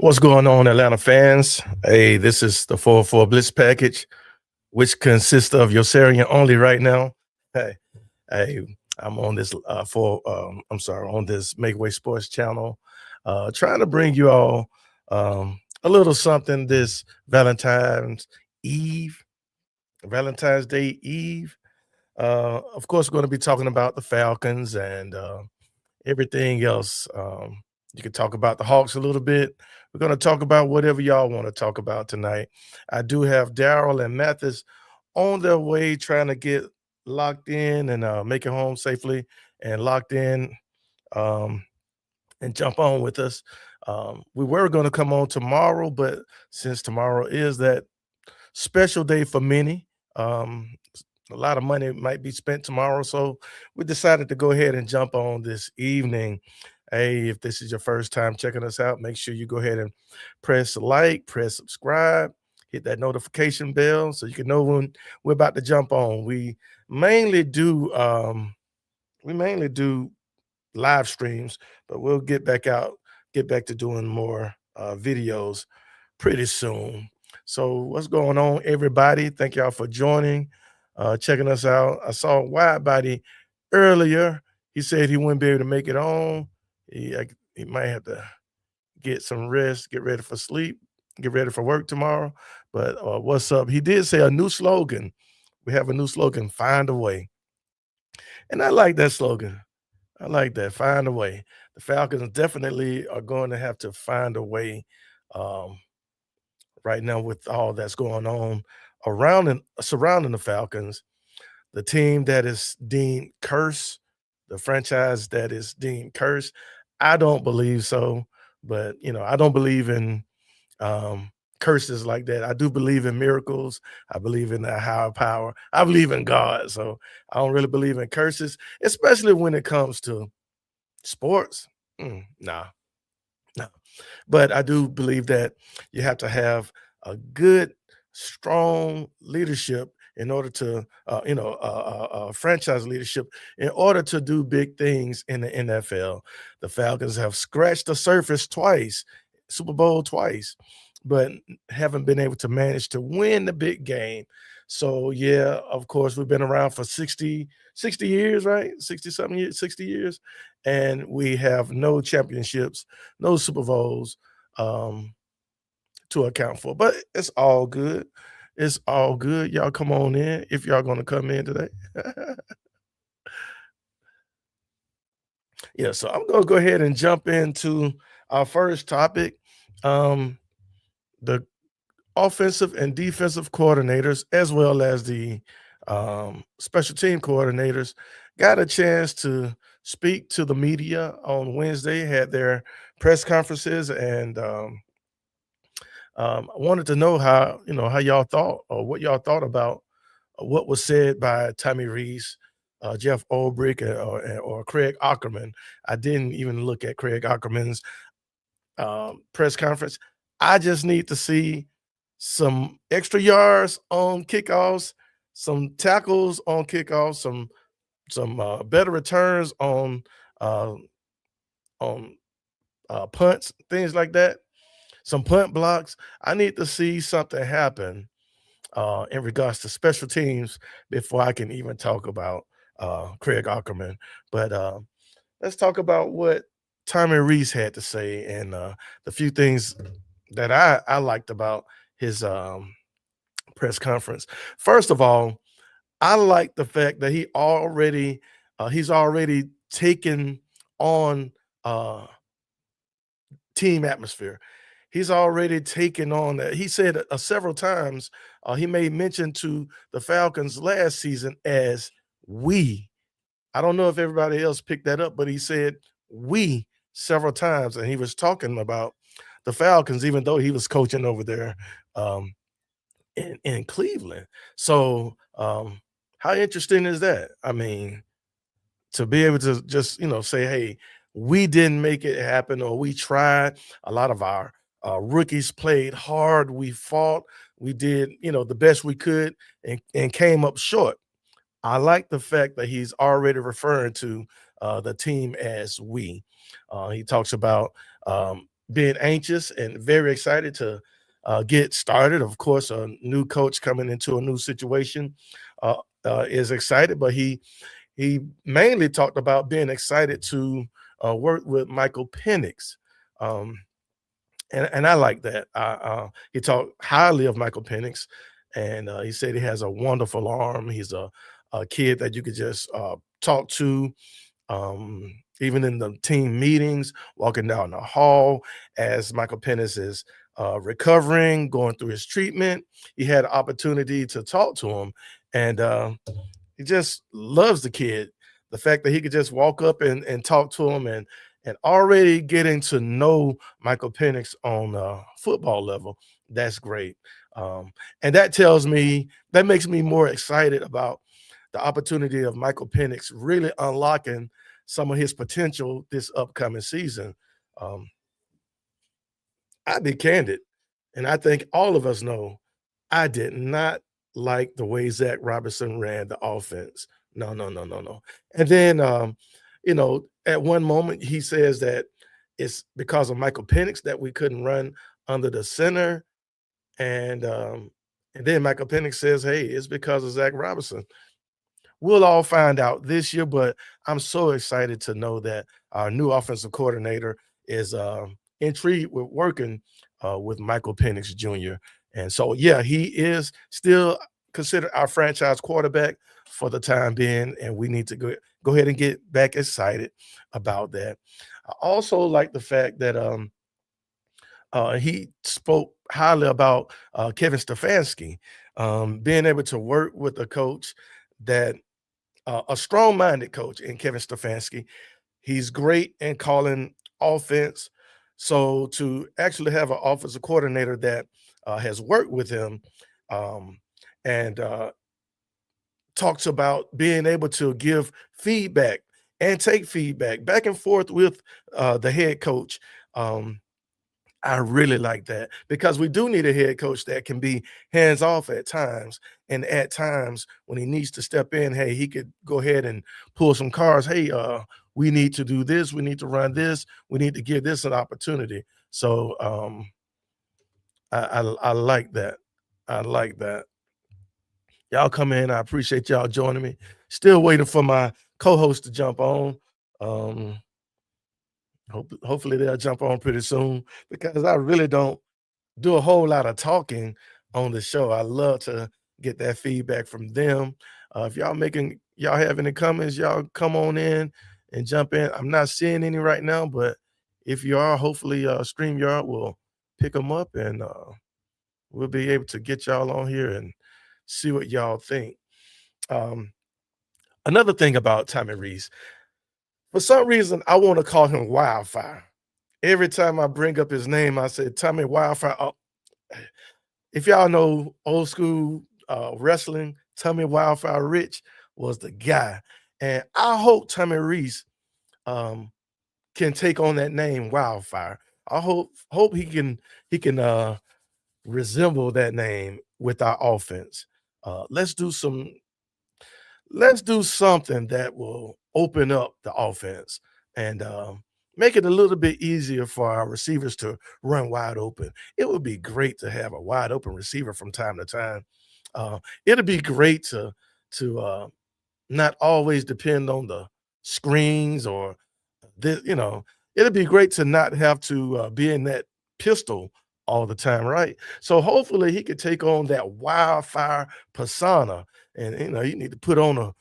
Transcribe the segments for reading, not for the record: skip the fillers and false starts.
What's going on, Atlanta fans? Hey, this is the 404 Blitz package, which consists of your Sarian only right now. Hey, hey, I'm on this on this Make Way Sports channel, trying to bring you all a little something this Eve, Valentine's Day Eve. Of course, we're going to be talking about the Falcons and everything else. You can talk about the Hawks a little bit. We're going to talk about whatever y'all want to talk about tonight. I do have Daryl and Mathis on their way trying to get locked in and make it home safely and locked in um, and jump on with us. We were going to come on tomorrow, but since tomorrow is that special day for many, um, a lot of money might be spent tomorrow. So we decided to go ahead and jump on this evening. Hey, if this is your first time checking us out, make sure you go ahead and press like, press subscribe, hit that notification bell so you can know when we're about to jump on. Mainly do we mainly do live streams, but we'll get back to doing more videos pretty soon. So what's going on, everybody? Thank y'all for joining, checking us out. I saw Widebody earlier. He said he wouldn't be able to make it on. He might have to get some rest, get ready for sleep, get ready for work tomorrow. But what's up? He did say a new slogan. We have a new slogan, find a way. And I like that slogan. I like that. Find a way. The Falcons definitely are going to have to find a way um, right now with all that's going on around and surrounding the Falcons. The team that is deemed cursed, the franchise that is deemed cursed. I don't believe so, but I don't believe in um, curses like that. I do believe in miracles. I believe in a higher power. I believe in God. So I don't really believe in curses, especially when it comes to sports. Nah, no. But I do believe that you have to have a good, strong leadership in order to, franchise leadership in order to do big things in the NFL. The Falcons have scratched the surface twice, Super Bowl twice, but haven't been able to manage to win the big game. So, yeah, of course, we've been around for 60 years, right? 60 something years, 60 years. And we have no championships, no Super Bowls um, to account for. But it's all good. It's all good. Y'all come on in if y'all gonna come in today. Yeah, so I'm gonna go ahead and jump into our first topic. Um, the offensive and defensive coordinators, as well as the special team coordinators, got a chance to speak to the media on Wednesday, had their press conferences, and I wanted to know how y'all thought or what y'all thought about what was said by Tommy Rees, Jeff Ulbrich, or Craig Ackerman. I didn't even look at Craig Ackerman's press conference. I just need to see some extra yards on kickoffs, some tackles on kickoffs, some better returns uh, on punts, things like that. Some punt blocks. I need to see something happen in regards to special teams before I can even talk about Craig Ackerman. But let's talk about what Tommy Reese had to say and the few things that I liked about his press conference. First of all, I like the fact that he's already taken on team atmosphere. He's already taken on that. He said several times, he made mention to the Falcons last season as we. I don't know if everybody else picked that up, but he said we several times, and he was talking about the Falcons, even though he was coaching over there um, in Cleveland. So, how interesting is that? I mean, to be able to just say, "Hey, we didn't make it happen," or "We tried." A lot of our rookies played hard. We fought. We did the best we could, and came up short. I like the fact that he's already referring to the team as we. He talks about being anxious and very excited to get started. Of course, a new coach coming into a new situation uh, is excited, but he mainly talked about being excited to work with Michael Penix. Um, and I like that. He talked highly of Michael Penix, and he said he has a wonderful arm. He's a kid that you could just talk to, even in the team meetings, walking down the hall as Michael Penix is recovering, going through his treatment. He had an opportunity to talk to him, and he just loves the kid. The fact that he could just walk up and talk to him and already getting to know Michael Penix on a football level, that's great. And that makes me more excited about the opportunity of Michael Penix really unlocking some of his potential this upcoming season. Um, I'll be candid, and I think all of us know I did not like the way Zach Robinson ran the offense. No, no, no, no, no. And then, at one moment he says that it's because of Michael Penix that we couldn't run under the center, and then Michael Penix says, "Hey, it's because of Zach Robinson." We'll all find out this year, but I'm so excited to know that our new offensive coordinator is intrigued with working with Michael Penix Jr. And so, yeah, he is still considered our franchise quarterback for the time being, and we need to go ahead and get back excited about that. I also like the fact that he spoke highly about Kevin Stefanski, being able to work with a coach that a strong-minded coach in Kevin Stefanski. He's great in calling offense. So to actually have an offensive coordinator that has worked with him um, and talks about being able to give feedback and take feedback back and forth with the head coach. Um, I really like that because we do need a head coach that can be hands off at times. And at times when he needs to step in, hey, he could go ahead and pull some cards. Hey, we need to do this. We need to run this. We need to give this an opportunity. So I like that. I like that. Y'all come in. I appreciate y'all joining me. Still waiting for my co-host to jump on. Um, hopefully they'll jump on pretty soon because I really don't do a whole lot of talking on the show. I love to get that feedback from them. If y'all have any comments, y'all come on in and jump in. I'm not seeing any right now, but if you are, hopefully StreamYard will pick them up and we'll be able to get y'all on here and see what y'all think. Um, Another thing about Tommy Reese, for some reason, I want to call him Wildfire. Every time I bring up his name, I say Tommy Wildfire. If y'all know old school wrestling, Tommy Wildfire Rich was the guy. And I hope Tommy Reese um, can take on that name Wildfire. I hope he can resemble that name with our offense. Let's do something that will open up the offense and make it a little bit easier for our receivers to run wide open. It would be great to have a wide open receiver from time to time. It'd be great to not always depend on the screens or it'd be great to not have to be in that pistol all the time, right? So hopefully he could take on that wildfire persona, and you need to put on a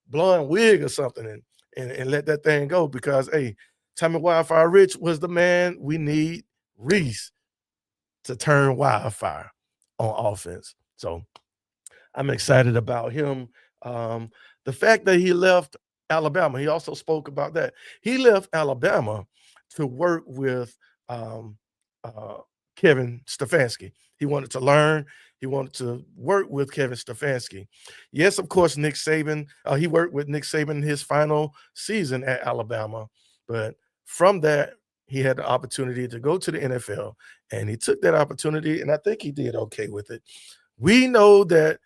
blonde wig or something and let that thing go because hey, Tommy Wildfire Rich was the man. We need Reese to turn wildfire on offense. So I'm excited about him. Um, the fact that he left Alabama, he also spoke about that. He left Alabama to work with um, uh, Kevin Stefanski. He wanted to learn. He wanted to work with Kevin Stefanski. Yes, of course, Nick Saban. He worked with Nick Saban his final season at Alabama, but from that he had the opportunity to go to the NFL, and he took that opportunity, and I think he did okay with it. We know that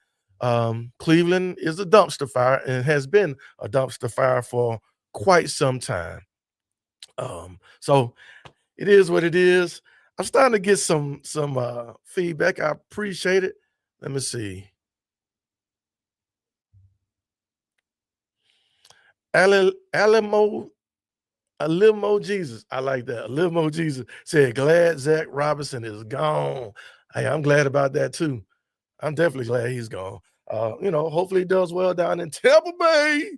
Cleveland is a dumpster fire and has been a dumpster fire for quite some time. So it is what it is. I'm starting to get some feedback. I appreciate it. Let me see. Alamo A little more Jesus. I like that. A little more Jesus said, glad Zach Robinson is gone. Hey, I'm glad about that too. I'm definitely glad he's gone. Hopefully he does well down in Tampa Bay.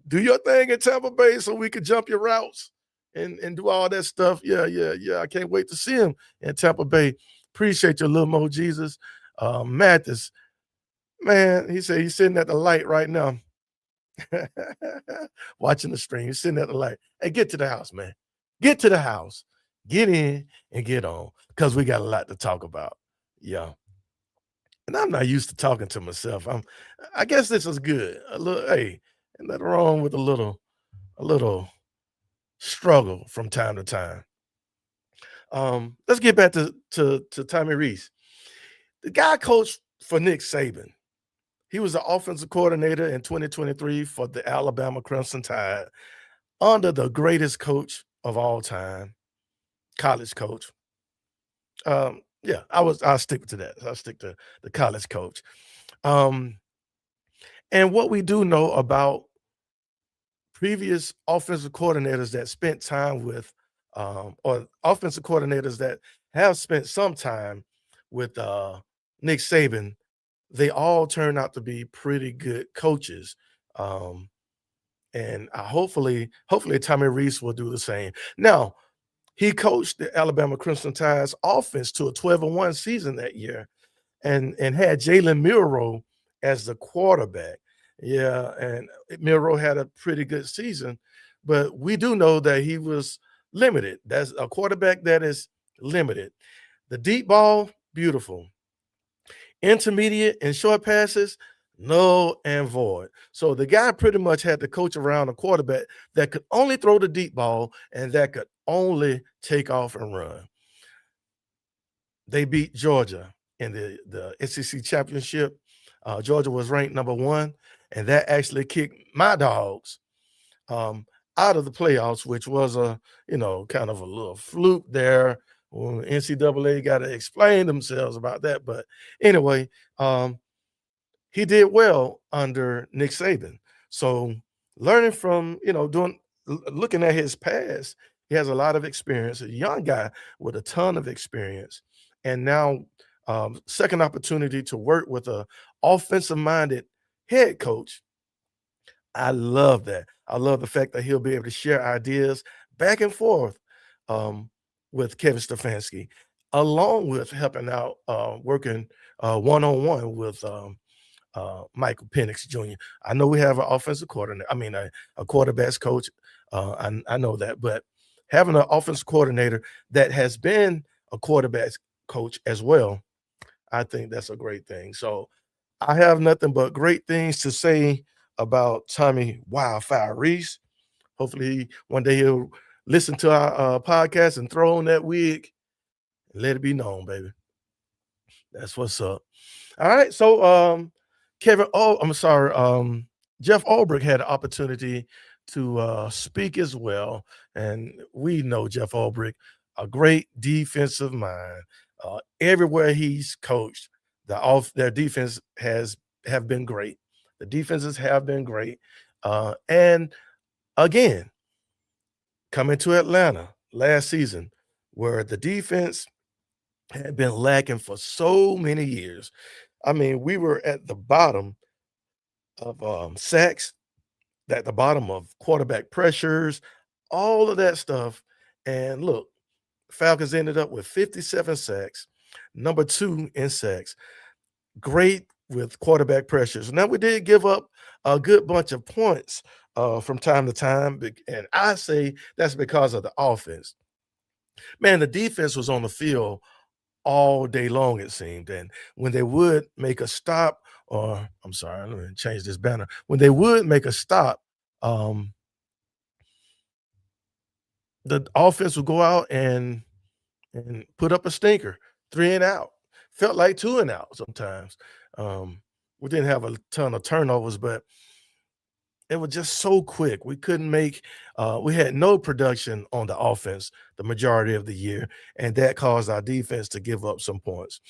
Do your thing in Tampa Bay so we can jump your routes and do all that stuff. Yeah, yeah, yeah. I can't wait to see him in Tampa Bay. Appreciate your little more Jesus. Mathis, man, he said he's sitting at the light right now. Watching the stream, sitting at the light. Hey, get to the house, man. Get to the house. Get in and get on because we got a lot to talk about. Yeah. And I'm not used to talking to myself. I guess this is good. A little, hey, ain't nothing wrong with a little struggle from time to time. Let's get back to Tommy Reese. The guy coached for Nick Saban. He was the offensive coordinator in 2023 for the Alabama Crimson Tide under the greatest coach of all time, college coach. Yeah, I'll stick to that. I'll stick to the college coach. Um, and what we do know about previous offensive coordinators that spent time with, or offensive coordinators that have spent some time with Nick Saban, they all turn out to be pretty good coaches. Um, and hopefully Tommy Reese will do the same. Now, he coached the Alabama Crimson Tide's offense to a 12-1 season that year and had Jalen Milroe as the quarterback. Yeah, and Milroe had a pretty good season, but we do know that he was limited. That's a quarterback that is limited. The deep ball, beautiful. Intermediate and short passes, null and void. So the guy pretty much had to coach around a quarterback that could only throw the deep ball and that could only take off and run. They beat Georgia in the SEC championship. Georgia was ranked number one, and that actually kicked my dogs um, out of the playoffs, which was kind of a little fluke there. Well, NCAA got to explain themselves about that. But anyway, he did well under Nick Saban. So learning from, looking at his past, he has a lot of experience, a young guy with a ton of experience. And now second opportunity to work with a offensive minded head coach. I love that. I love the fact that he'll be able to share ideas back and forth um, with Kevin Stefanski, along with helping out, working one on one with Michael Penix Jr. I know we have an offensive coordinator, I mean, a quarterbacks coach. I know that, but having an offensive coordinator that has been a quarterbacks coach as well, I think that's a great thing. So I have nothing but great things to say about Tommy Wildfire Reese. Hopefully, one day he'll listen to our podcast and throw on that wig and let it be known, baby. That's what's up. All right. So, I'm sorry. Jeff Ulbrich had an opportunity to speak as well. And we know Jeff Ulbrich, a great defensive mind. Everywhere he's coached, their defense have been great. The defenses have been great. And again, coming to Atlanta last season, where the defense had been lacking for so many years. I mean, we were at the bottom of sacks, at the bottom of quarterback pressures, all of that stuff. And look, Falcons ended up with 57 sacks, number two in sacks. Great with quarterback pressures. Now we did give up a good bunch of points from time to time, and I say that's because of the offense. Man, the defense was on the field all day long, it seemed. And when they would make a stop, or I'm sorry, let me change this banner. When they would make a stop, um, the offense would go out and put up a stinker, 3 and out. Felt like 2 and out sometimes. We didn't have a ton of turnovers, but it was just so quick. We couldn't make we had no production on the offense the majority of the year, and that caused our defense to give up some points.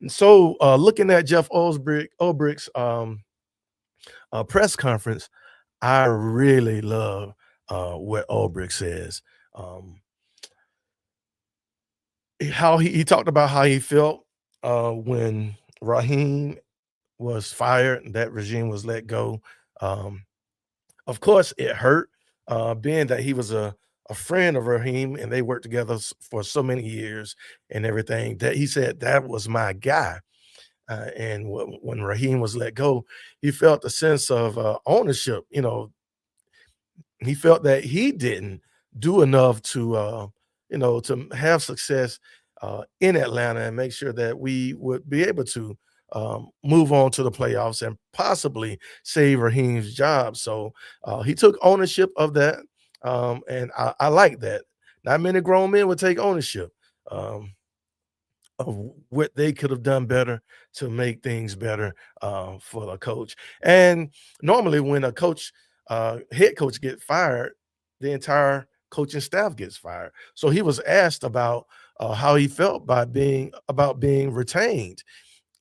And so, looking at Jeff Ulbricht's press conference, I really love what Ulbricht says. Um, how he talked about how he felt when Raheem was fired and that regime was let go. Um, of course, it hurt, being that he was a friend of Raheem and they worked together for so many years and everything. That he said that was my guy. And when Raheem was let go, he felt a sense of ownership. You know, he felt that he didn't do enough to have success in Atlanta and make sure that we would be able to move on to the playoffs and possibly save Raheem's job. So he took ownership of that, and I like that. Not many grown men would take ownership. Um, of what they could have done better to make things better for the coach. And normally, when a head coach get fired, the entire coaching staff gets fired. So he was asked about how he felt about being retained,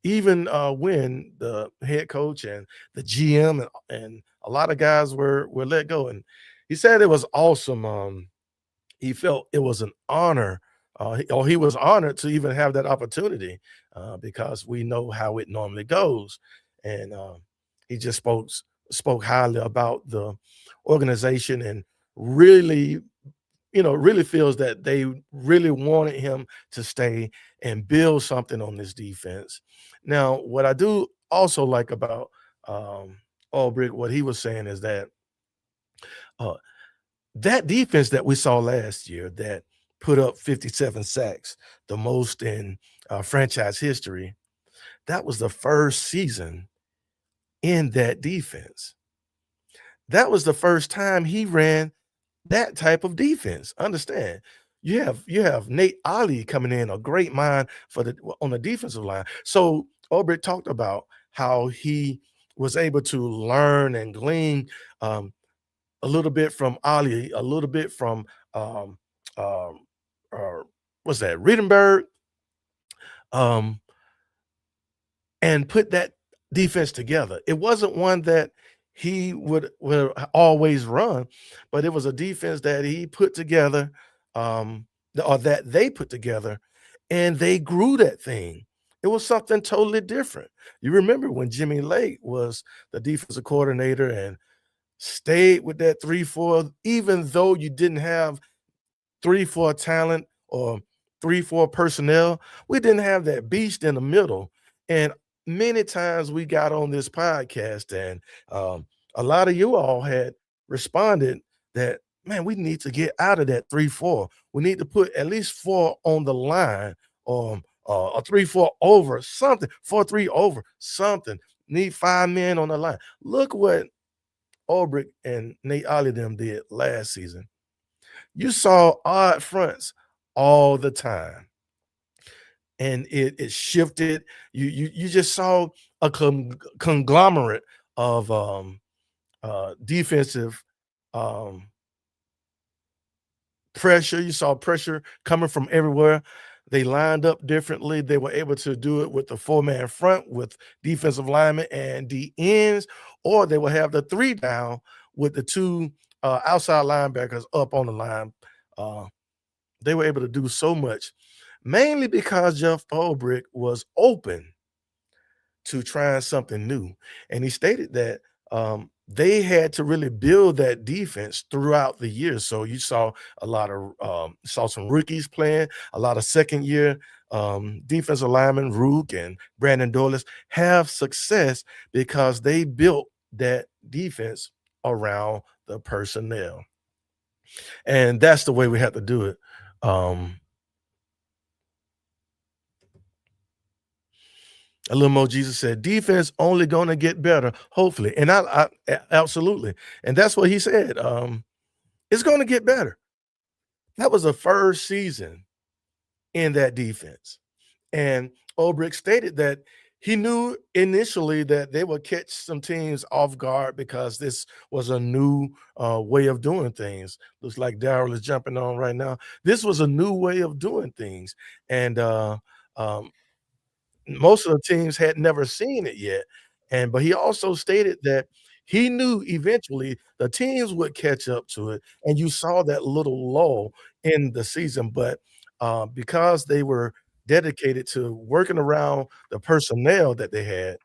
even when the head coach and the GM and a lot of guys were let go. And he said it was awesome. He felt it was an honor, he was honored to even have that opportunity, because we know how it normally goes, and, he just spoke highly about the organization and really, really feels that they really wanted him to stay and build something on this defense. Now, what I do also like about, Ulbrich, what he was saying is that, uh that defense that we saw last year that put up 57 sacks, the most in franchise history, that was the first season in that defense. That was the first time he ran that type of defense. Understand? You have Nate Ollie coming in, a great mind for the on the defensive line. So Ulbrich talked about how he was able to learn and glean um, a little bit from Ali, a little bit from um, um, uh, what's that, Rittenberg, um, and put that defense together. It wasn't one that he would always run, but it was a defense that he put together, or that they put together, and they grew that thing. It was something totally different. You remember when Jimmy Lake was the defensive coordinator and stayed with that 3-4, even though you didn't have 3-4 talent or 3-4 personnel. We didn't have that beast in the middle. And many times we got on this podcast, and a lot of you all had responded that, man, we need to get out of that 3-4. We need to put at least four on the line, or a 3-4 over something, 4-3 over something. Need 5 men on the line. Look what Ulbrich and Nate Ollie them did last season. You saw odd fronts all the time, and it shifted. You just saw a conglomerate of defensive um, pressure. You saw pressure coming from everywhere. They lined up differently. They were able to do it with the four-man front with defensive linemen and the ends, or they will have the three down with the two outside linebackers up on the line. Uh, they were able to do so much, mainly because Jeff Ulbrich was open to trying something new. And he stated that they had to really build that defense throughout the year. So you saw saw some rookies playing, a lot of second year defensive linemen, Rook and Brandon Douglas, have success because they built that defense around the personnel. And that's the way we have to do it. Um, A little more Jesus said, defense only gonna get better, hopefully. And absolutely. And that's what he said. It's gonna get better. That was the first season in that defense. And Ulbrich stated that he knew initially that they would catch some teams off guard because this was a new way of doing things. Looks like Daryl is jumping on right now. This was a new way of doing things, and um, most of the teams had never seen it yet. And but he also stated that he knew eventually the teams would catch up to it, and you saw that little lull in the season. But because they were dedicated to working around the personnel that they had,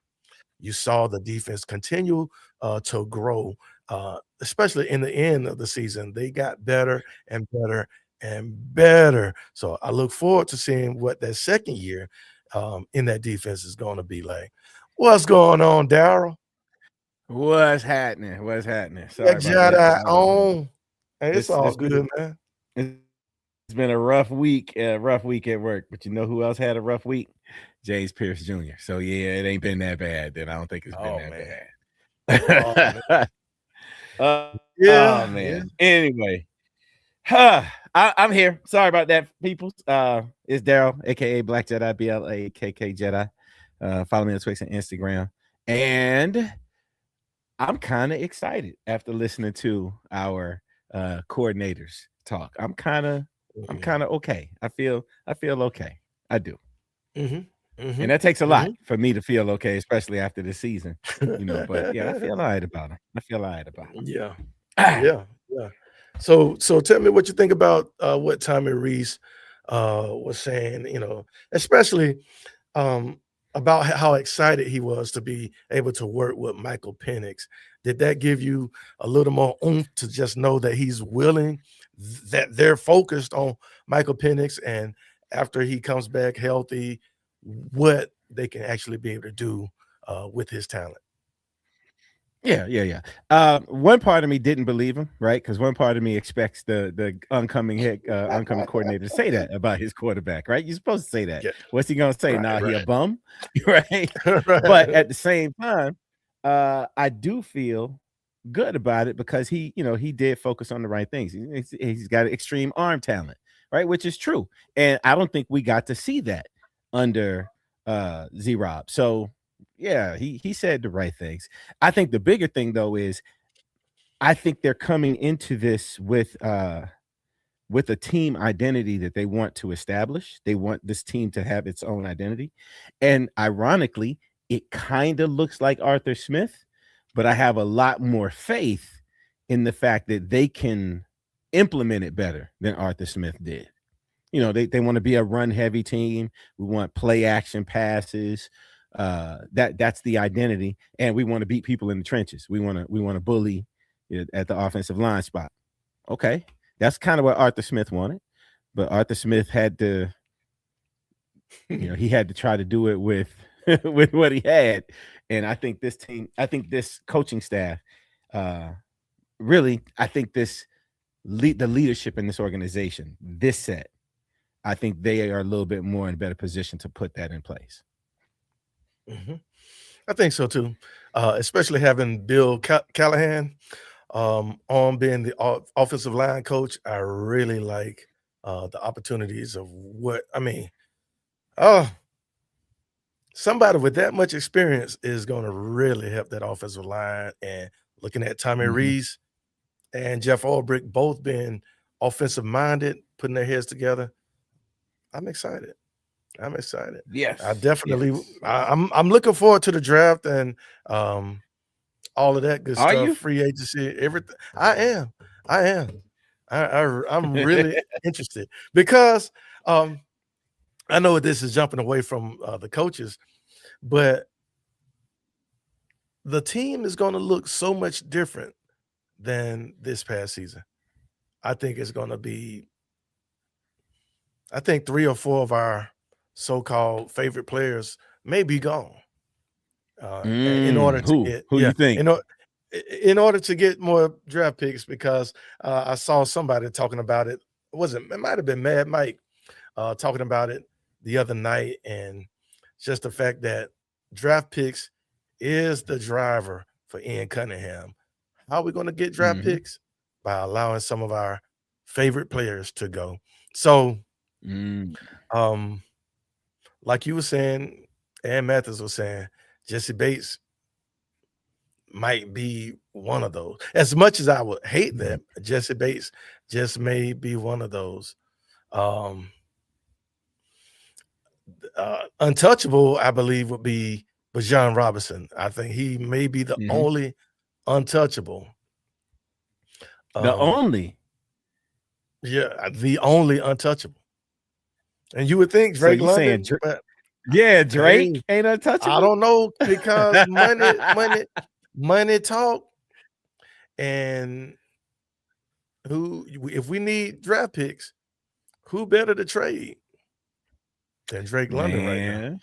you saw the defense continue to grow, especially in the end of the season. They got better and better and better. So I look forward to seeing what that second year in that defense is going to be like. What's going on, Daryl? What's happening? What's happening? That Sorry about that. Jedi on. Hey, it's all It's been good, man. it's been a rough week at work. But you know who else had a rough week? James Pierce Jr. So yeah, it ain't been that bad. Then I don't think it's been Oh that man. Oh man. bad. Yeah, Man. yeah. Anyway, I'm here. Sorry about that, people. It's Daryl, aka Black Jedi, BLAKK Jedi. Follow me on Twitch and Instagram. And I'm kind of excited after listening to our coordinators talk. I'm kind of okay. I feel okay. I do. Mhm. And Mhm. that takes a lot Mhm. for me to feel okay, especially after the season, but yeah, I feel all right about it. Yeah. Ah, Yeah, yeah. So tell me what you think about what Tommy Reese was saying, especially um about how excited he was to be able to work with Michael Penix. Did that give you a little more oomph to just know that he's willing, that they're focused on Michael Penix, and after he comes back healthy, what they can actually be able to do with his talent? yeah. One part of me didn't believe him, right? Because one part of me expects the oncoming coordinator to say that about his quarterback, right? You're supposed to say that. Yeah, What's he gonna say? right, Nah, he a right, bum, right? But right. at the same time, I do feel good about it because he did focus on the right things. He's got extreme arm talent, right? Which is true, and I don't think we got to see that under Z Rob. So yeah, he said the right things. I think the bigger thing though is I think they're coming into this with a team identity that they want to establish. They want this team to have its own identity. And ironically, it kind of looks like Arthur Smith, but I have a lot more faith in the fact that they can implement it better than Arthur Smith did. They want to be a run heavy team. We want play action passes. That's the identity, and we want to beat people in the trenches. We want to bully it at the offensive line spot. Okay, that's kind of what Arthur Smith wanted, but Arthur Smith had to, he had to try to do it with with what he had, and I think this coaching staff, uh, really, I think the leadership in this organization, this set, I think they are a little bit more in a better position to put that in place. Mhm. I think so too, especially having Bill Callahan on being the offensive line coach. I really like the opportunities of what I mean. Oh, somebody with that much experience is going to really help that offensive line. And looking at Tommy Mhm. Rees and Jeff Ulbrich both being offensive minded, putting their heads together, I'm excited. I'm excited. I Yes, definitely, yes. I'm looking forward to the draft and um, all of that good Are stuff, you? free agency, everything. I am. I am. I'm really interested because um, I know this is jumping away from the coaches, but the team is going to look so much different than this past season. I think it's going to be. I think 3 or 4 of our so-called favorite players may be gone. In order to get, Who you think? in order to get more draft picks, because I saw somebody talking about it. It might have been Mad Mike talking about it the other night, and just the fact that draft picks is the driver for Ian Cunningham. How are we going to get draft Mhm. picks? By allowing some of our favorite players to go. So, Mm. um, like you were saying, and Mathis was saying Jesse Bates might be one of those. As much as I would hate that, Jesse Bates just may be one of those. Untouchable, I believe, would be Bijan Robinson. I think he may be the only untouchable. The only? Yeah, the only untouchable. And you would think Drake London, but yeah, Drake ain't untouchable. I don't know, because money talk, and if we need draft picks, who better to trade than Drake London right now?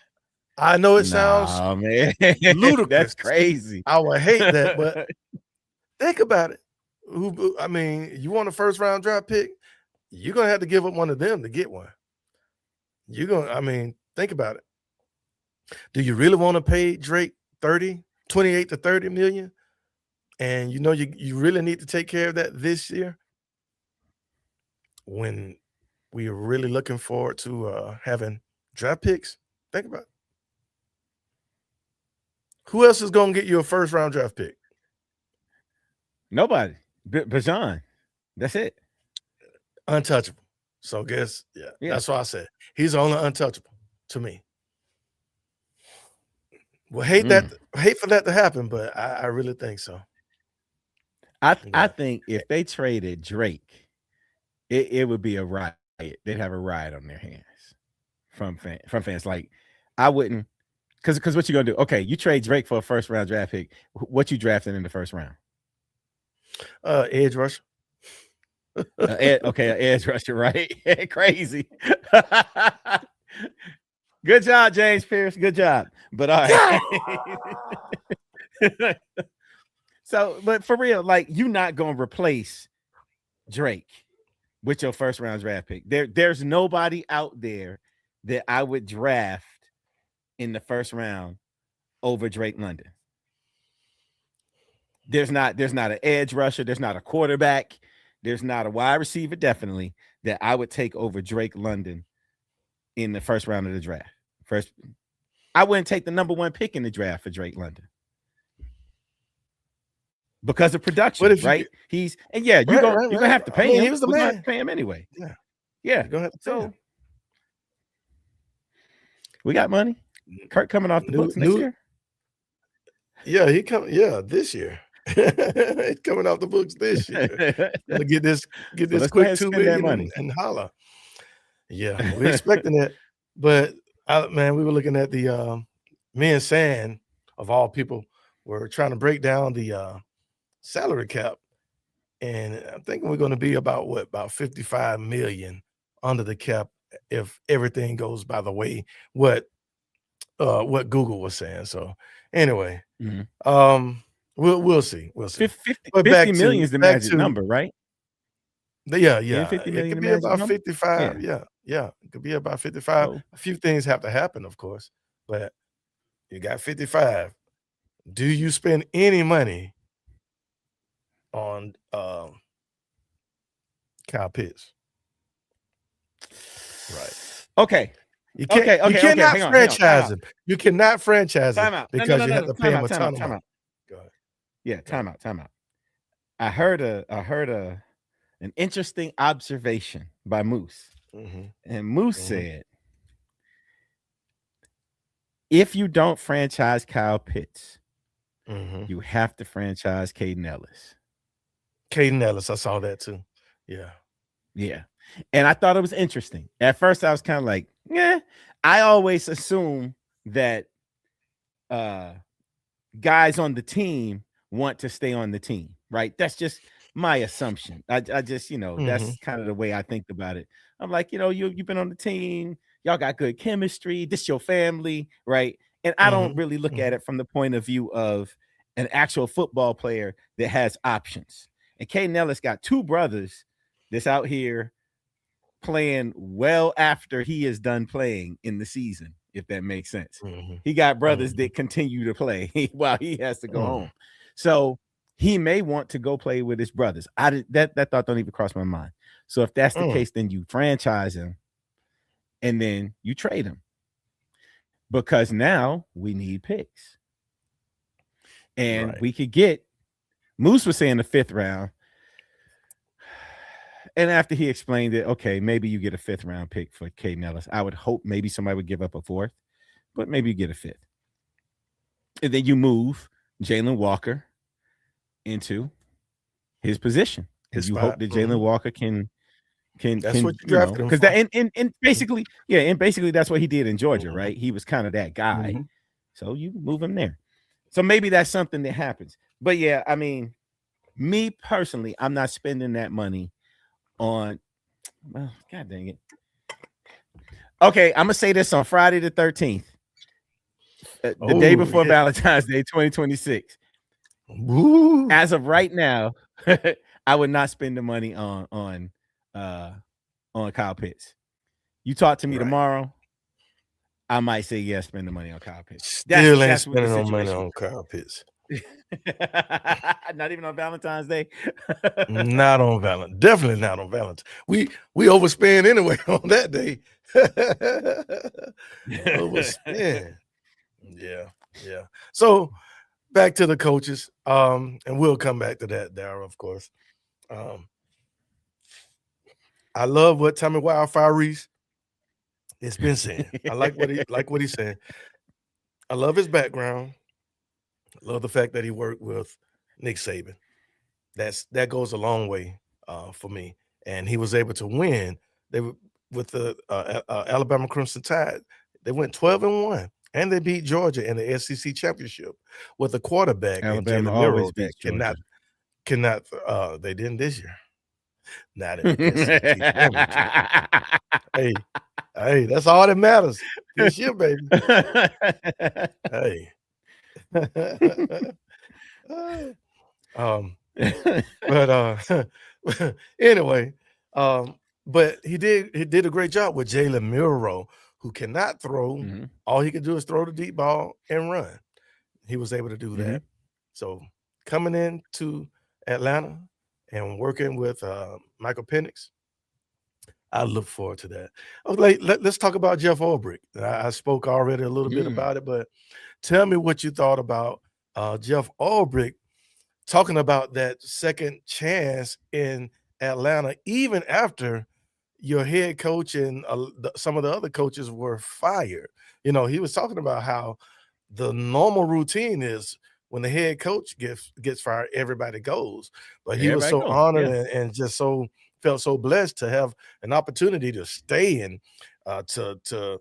I know it sounds ludicrous. That's crazy. I would hate that, but think about it. I mean, you want a first round draft pick, you're gonna have to give up one of them to get one. Think about it. Do you really want to pay Drake 28 to 30 million? And you really need to take care of that this year when we are really looking forward to having draft picks? Think about it. Who else is going to get you a first round draft pick? Nobody. Bijan. That's it. Untouchable. So guess, yeah, that's why I said he's only untouchable to me. Well, hate for that to happen, but I really think so. I think if they traded Drake, it would be a riot. They'd have a riot on their hands from fans. Like, I wouldn't, because what you gonna do? Okay, you trade Drake for a first round draft pick. What you drafting in the first round? Edge rusher. Okay, an edge rusher, right? Crazy. Good job, James Pierce. Good job. But all right. So, but for real, like, you're not gonna replace Drake with your first round draft pick. There's nobody out there that I would draft in the first round over Drake London. There's not an edge rusher, there's not a quarterback, there's not a wide receiver, definitely, that I would take over Drake London in the first round of the draft. I wouldn't take the number 1 pick in the draft for Drake London because of production, right? You're gonna have to pay him. He was the man. Have to pay him anyway. Yeah. Go ahead. So we got money. Kirk coming off the books next year. Yeah, this year. It's coming off the books this year. Get this quick $2 million and holla. Yeah, we're expecting it. But we were looking at the me and San, of all people, were trying to break down the salary cap, and I'm thinking we're going to be about 55 million under the cap if everything goes by the way what Google was saying. So anyway, we'll see. 50 million is the magic number, right? Yeah. It could be about 55. Yeah. It could be about 55. A few things have to happen, of course, but you got 55. Do you spend any money on Kyle Pitts? Right. Okay. You cannot franchise him. You cannot franchise him because you have to pay him a ton of money. Go ahead. Yeah, time out. I heard an interesting observation by Moose. And Moose said, if you don't franchise Kyle Pitts, you have to franchise Kaden Elliss. I saw that too. Yeah. And I thought it was interesting. At first, I was kind of like, I always assume that guys on the team want to stay on the team, right? That's just my assumption. I just, that's kind of the way I think about it. I'm like, you've been on the team, y'all got good chemistry, this your family, right? And I don't really look at it from the point of view of an actual football player that has options. And Kaden Elliss got 2 brothers that's out here playing well after he is done playing in the season, if that makes sense. He got brothers that continue to play while he has to go home. So he may want to go play with his brothers. That thought don't even cross my mind. So if that's the case, then you franchise him and then you trade him. because now we need picks. And Right. we could get, Moose was saying the 5th round. And after he explained it, okay, maybe you get a 5th round pick for Caden Ellis. I would hope maybe somebody would give up a 4th, but maybe you get a 5th. And then you move Jalen Walker into his position. And you hope that Jalen Walker can that's what you drafted him for. Because that and basically, yeah, and basically that's what he did in Georgia, right? He was kind of that guy. So you move him there. So maybe that's something that happens. But yeah, I mean, me personally, I'm not spending that money on, well, God dang it. Okay, I'm gonna say this on Friday the 13th, the day before Valentine's Day 2026. Ooh. As of right now, I would not spend the money on Kyle Pitts. You talk to me tomorrow, I might say yes, spend the money on Kyle Pitts. Still ain't spending no money on Kyle Pitts. Not even on Valentine's Day. Not on Valentine's. Definitely not on Valentine's. We overspend anyway on that day. Overspend. Yeah. So back to the coaches. And we'll come back to that, Darryl, of course. I love what Tommy Wildfire Reese has been saying. I like what he's saying. I love his background. I love the fact that he worked with Nick Saban. That goes a long way for me. And he was able to win. They were with the Alabama Crimson Tide. They went 12-1, and they beat Georgia in the SEC championship with a quarterback. Alabama always beats Georgia. Cannot. They didn't this year. Not in the SEC championship. Hey, that's all that matters this year, baby. Hey. But anyway, but he did a great job with Jalen Milroe, who cannot throw. All he can do is throw the deep ball and run. He was able to do that. So coming into Atlanta and working with Michael Penix, I look forward to that. Let's talk about Jeff Ulbrich. I spoke already a little bit about it, but tell me what you thought about Jeff Ulbrich talking about that second chance in Atlanta, even after your head coach and some of the other coaches were fired. You know, he was talking about how the normal routine is when the head coach gets fired, everybody goes. But he was so honored and just felt so blessed to have an opportunity to stay and to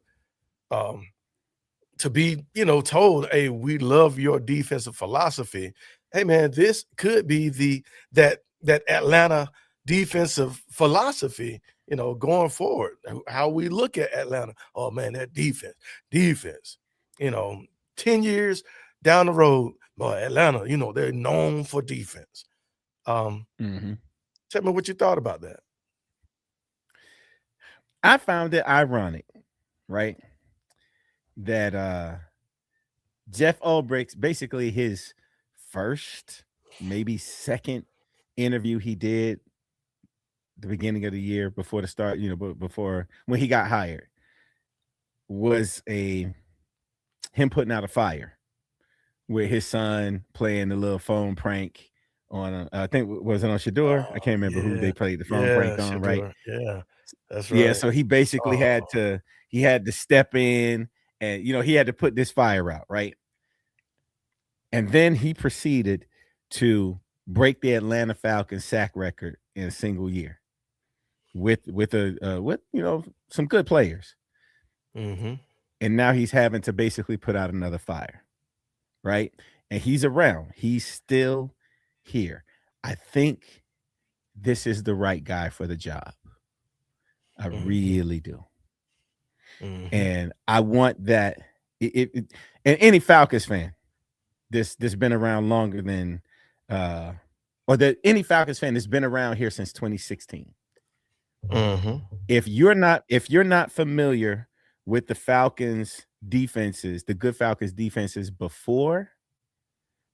be, told, hey, we love your defensive philosophy. Hey man, this could be that Atlanta defensive philosophy, going forward, how we look at Atlanta. Oh man, that defense, 10 years down the road, boy, Atlanta, they're known for defense. Tell me what you thought about that. I found it ironic, right? That Jeff Ulbricht's basically his first, maybe second interview he did the beginning of the year before the start, before when he got hired, was him putting out a fire with his son playing the little phone prank on I think was it on Shador? I can't remember who they played the phone prank on, Shador. right? Yeah, that's right. Yeah, so he basically had to step in and he had to put this fire out, right? And then he proceeded to break the Atlanta Falcons sack record in a single year with some good players. And now he's having to basically put out another fire, right? And he's around. He's still here. I think this is the right guy for the job. I really do. And I want that. And any Falcons fan that's been around longer than any Falcons fan that's been around here since 2016. If you're not familiar with the Falcons defenses, the good Falcons defenses before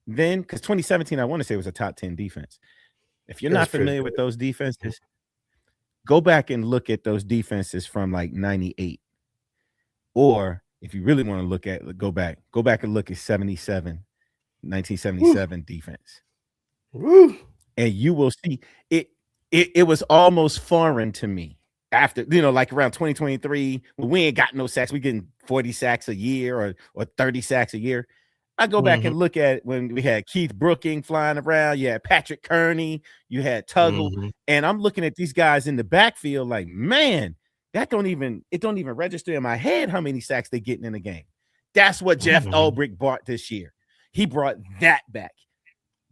then, because 2017, I want to say, was a top 10 defense. If you're not familiar with those defenses, go back and look at those defenses from like 98. Or if you really want to look at, go back and look at 1977 defense. Woo. And you will see it was almost foreign to me after, like around 2023, when we ain't got no sacks, we getting 40 sacks a year or 30 sacks a year. I go back and look at when we had Keith Brooking flying around, you had Patrick Kearney, you had Tuggle, and I'm looking at these guys in the backfield like, man, it don't even register in my head how many sacks they're getting in a game. That's what Jeff Ulbrich brought this year. He brought that back.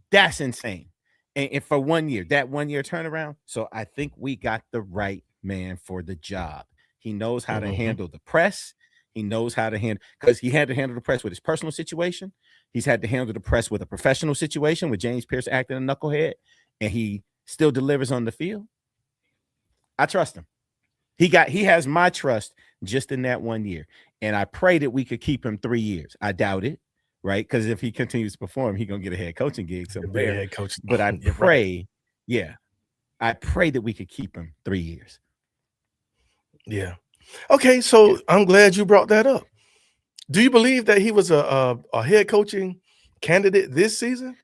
That's insane. And for 1 year, that 1 year turnaround. So I think we got the right man for the job. He knows how to handle the press. He knows how to handle, because he had to handle the press with his personal situation. He's had to handle the press with a professional situation with James Pierce acting a knucklehead, and he still delivers on the field. I trust him. He has my trust just in that 1 year. And I pray that we could keep him 3 years. I doubt it, right? Because if he continues to perform, he's going to get a head coaching gig somewhere. Head coach. But I pray, I pray that we could keep him 3 years. Yeah. Okay, so I'm glad you brought that up. Do you believe that he was a head coaching candidate this season?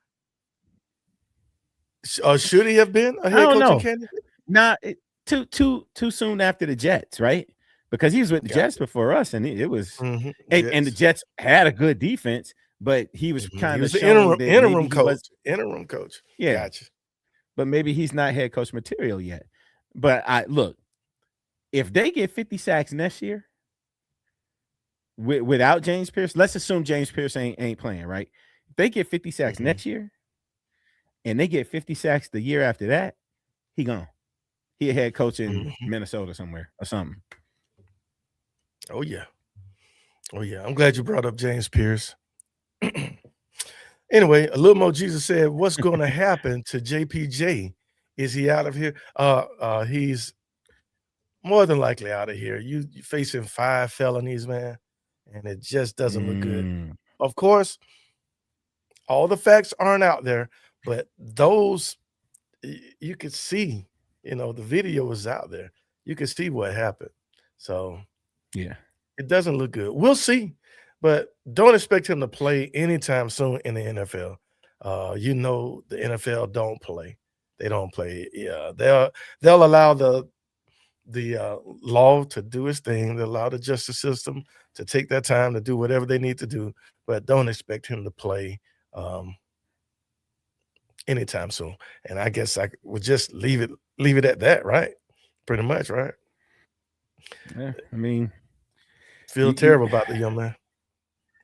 Should he have been a head coaching candidate? Not too soon after the Jets, right? Because he was with the Jets before us, and it was, and the Jets had a good defense, but he was kind of interim coach. Interim coach. Yeah, gotcha. But maybe he's not head coach material yet. But look, if they get 50 sacks next year without James Pierce, let's assume James Pierce ain't playing, right? If they get 50 sacks next year, and they get 50 sacks the year after that, he gone. He a head coach in Minnesota somewhere or something. Oh yeah. I'm glad you brought up James Pierce. Anyway, a little more Jesus said, what's going to happen to JPJ? Is he out of here? He's more than likely out of here. You facing 5 felonies, man, and it just doesn't look good. Of course, all the facts aren't out there, but those you could see, the video is out there. You can see what happened. So yeah, it doesn't look good. We'll see, but don't expect him to play anytime soon in the NFL. The NFL don't play. They don't play. Yeah, they'll allow the law to do its thing. They'll allow the justice system to take their time to do whatever they need to do, but don't expect him to play anytime soon. And I guess I would just leave it at that, right? Pretty much, right? Yeah, I mean, feel terrible about the young man.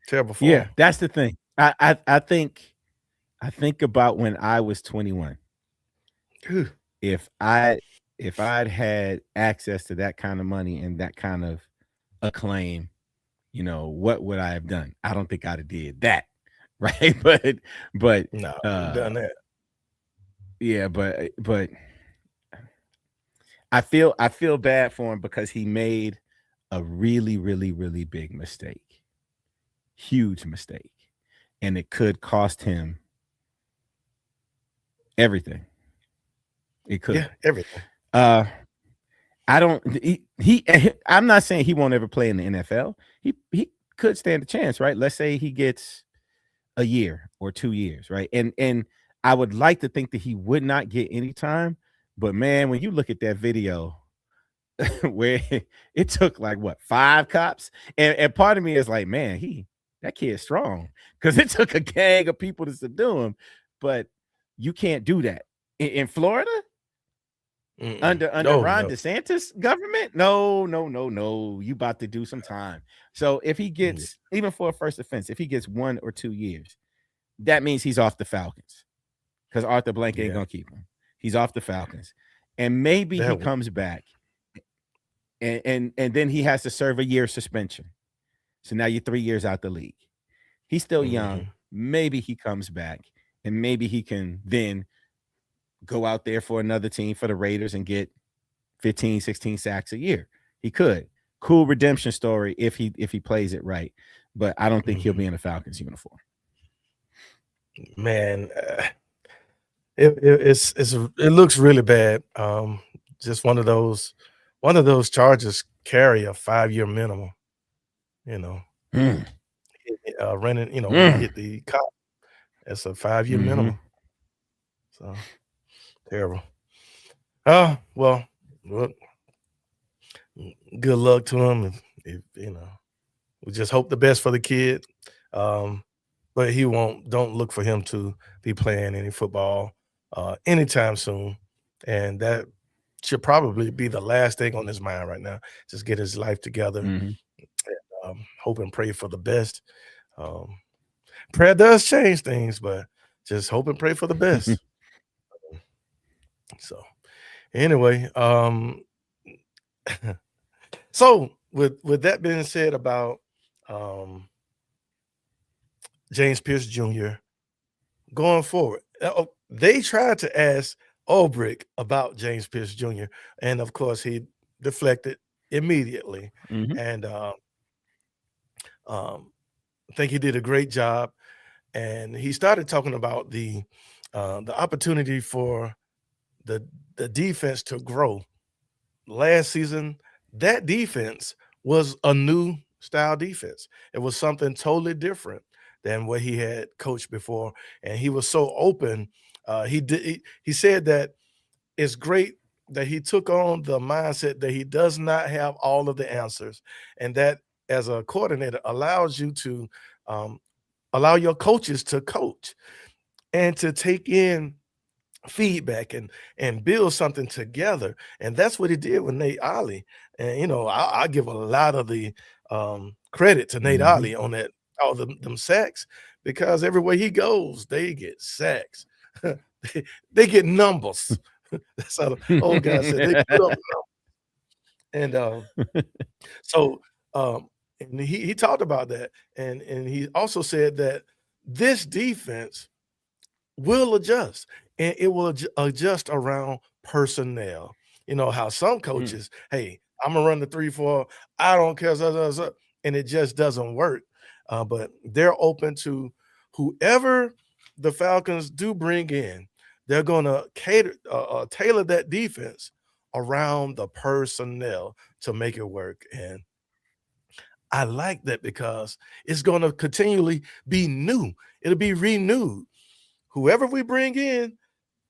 Terrible for him. That's the thing. I think about when I was 21. If I'd had access to that kind of money and that kind of acclaim, what would I have done? I don't think I'd have did that, right? But no, done that. Yeah, but I feel bad for him because he made a really, really, really big mistake. Huge mistake. And it could cost him everything. It could. Yeah, everything. I'm not saying he won't ever play in the NFL. He could stand a chance, right? Let's say he gets a year or 2 years, right? And I would like to think that he would not get any time, but man, when you look at that video where it took like 5 cops, and part of me is like, man, that kid's strong, because it took a gang of people to subdue him, but you can't do that in Florida. Under Ron DeSantis government? No. You about to do some time. So if he gets, even for a first offense, if he gets 1 or 2 years, that means he's off the Falcons, because Arthur Blank ain't gonna keep him. He's off the Falcons, and maybe he comes back, and then he has to serve a year suspension. So now you're 3 years out the league. He's still young. Maybe he comes back, and maybe he can then go out there for another team, for the Raiders, and get 15, 16 sacks a year. He could. Cool redemption story if he plays it right. But I don't think he'll be in a Falcons uniform. Man, it looks really bad. Just one of those charges carry a 5-year minimum. Running, when he hit the cop. That's a 5-year minimum. So terrible. Well, look, good luck to him. If we just hope the best for the kid. But he won't. Don't look for him to be playing any football anytime soon, and that should probably be the last thing on his mind right now. Just get his life together. And, hope and pray for the best. Prayer does change things, but just hope and pray for the best. So, anyway, so with that being said about James Pierce Jr. going forward, they tried to ask Ulbrich about James Pierce Jr. and of course he deflected immediately. And I think he did a great job. And he started talking about the opportunity for the defense to grow. Last season, that defense was a new style defense. It was something totally different than what he had coached before, and he was so open. He said that it's great that he took on the mindset that he does not have all of the answers, and that as a coordinator allows you to allow your coaches to coach and to take in feedback and build something together. And that's what he did with Nate Ollie. And I give a lot of the credit to Nate Ollie on that, all them sacks, because everywhere he goes, they get sacks. they get numbers. That's how the old guy said. They put up numbers. And so and he talked about that, and he also said that this defense will adjust, and it will adjust around personnel. You know how some coaches, hey, I'm gonna run the 3-4, I don't care, and it just doesn't work. But they're open to whoever the Falcons do bring in. They're gonna tailor that defense around the personnel to make it work. And I like that because it's going to continually be new. It'll be renewed. Whoever we bring in,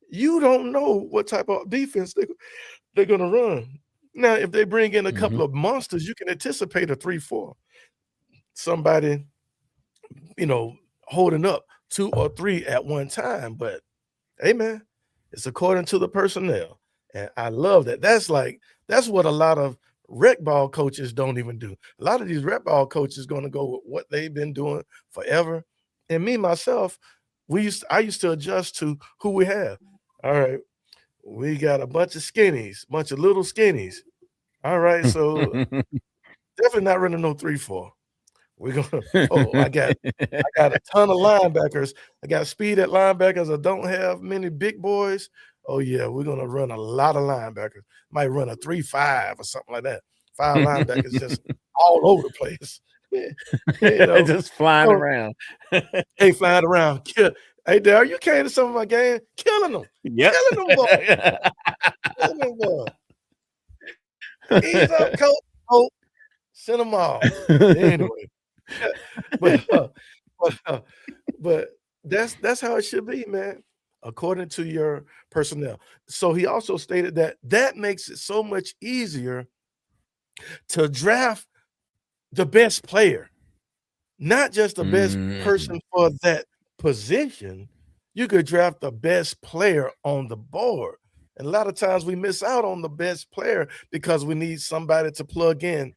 you don't know what type of defense they're going to run. Now, if they bring in a couple of monsters, you can anticipate a 3-4. Somebody, holding up 2 or 3 at one time. But, hey, man, it's according to the personnel. And I love that. That's what a lot of rec ball coaches don't even do. A lot of these rec ball coaches going to go with what they've been doing forever. And me, myself, I used to adjust to who we have. All right, we got a bunch of little skinnies. All right, so definitely not running no 3-4. We're gonna. I got a ton of linebackers. I got speed at linebackers. I don't have many big boys. Oh yeah, we're gonna run a lot of linebackers. Might run a 3-5 or something like that. 5 linebackers just all over the place. Just flying around. Hey, flying around. Hey, Darryl, you came to some of my game, killing them. Yep. Killing them, boy. Killing them, boy. Ease up, coach. Send them all. Anyway, but that's how it should be, man. According to your personnel. So he also stated that makes it so much easier to draft the best player, not just the best person for that position. You could draft the best player on the board. And a lot of times we miss out on the best player because we need somebody to plug in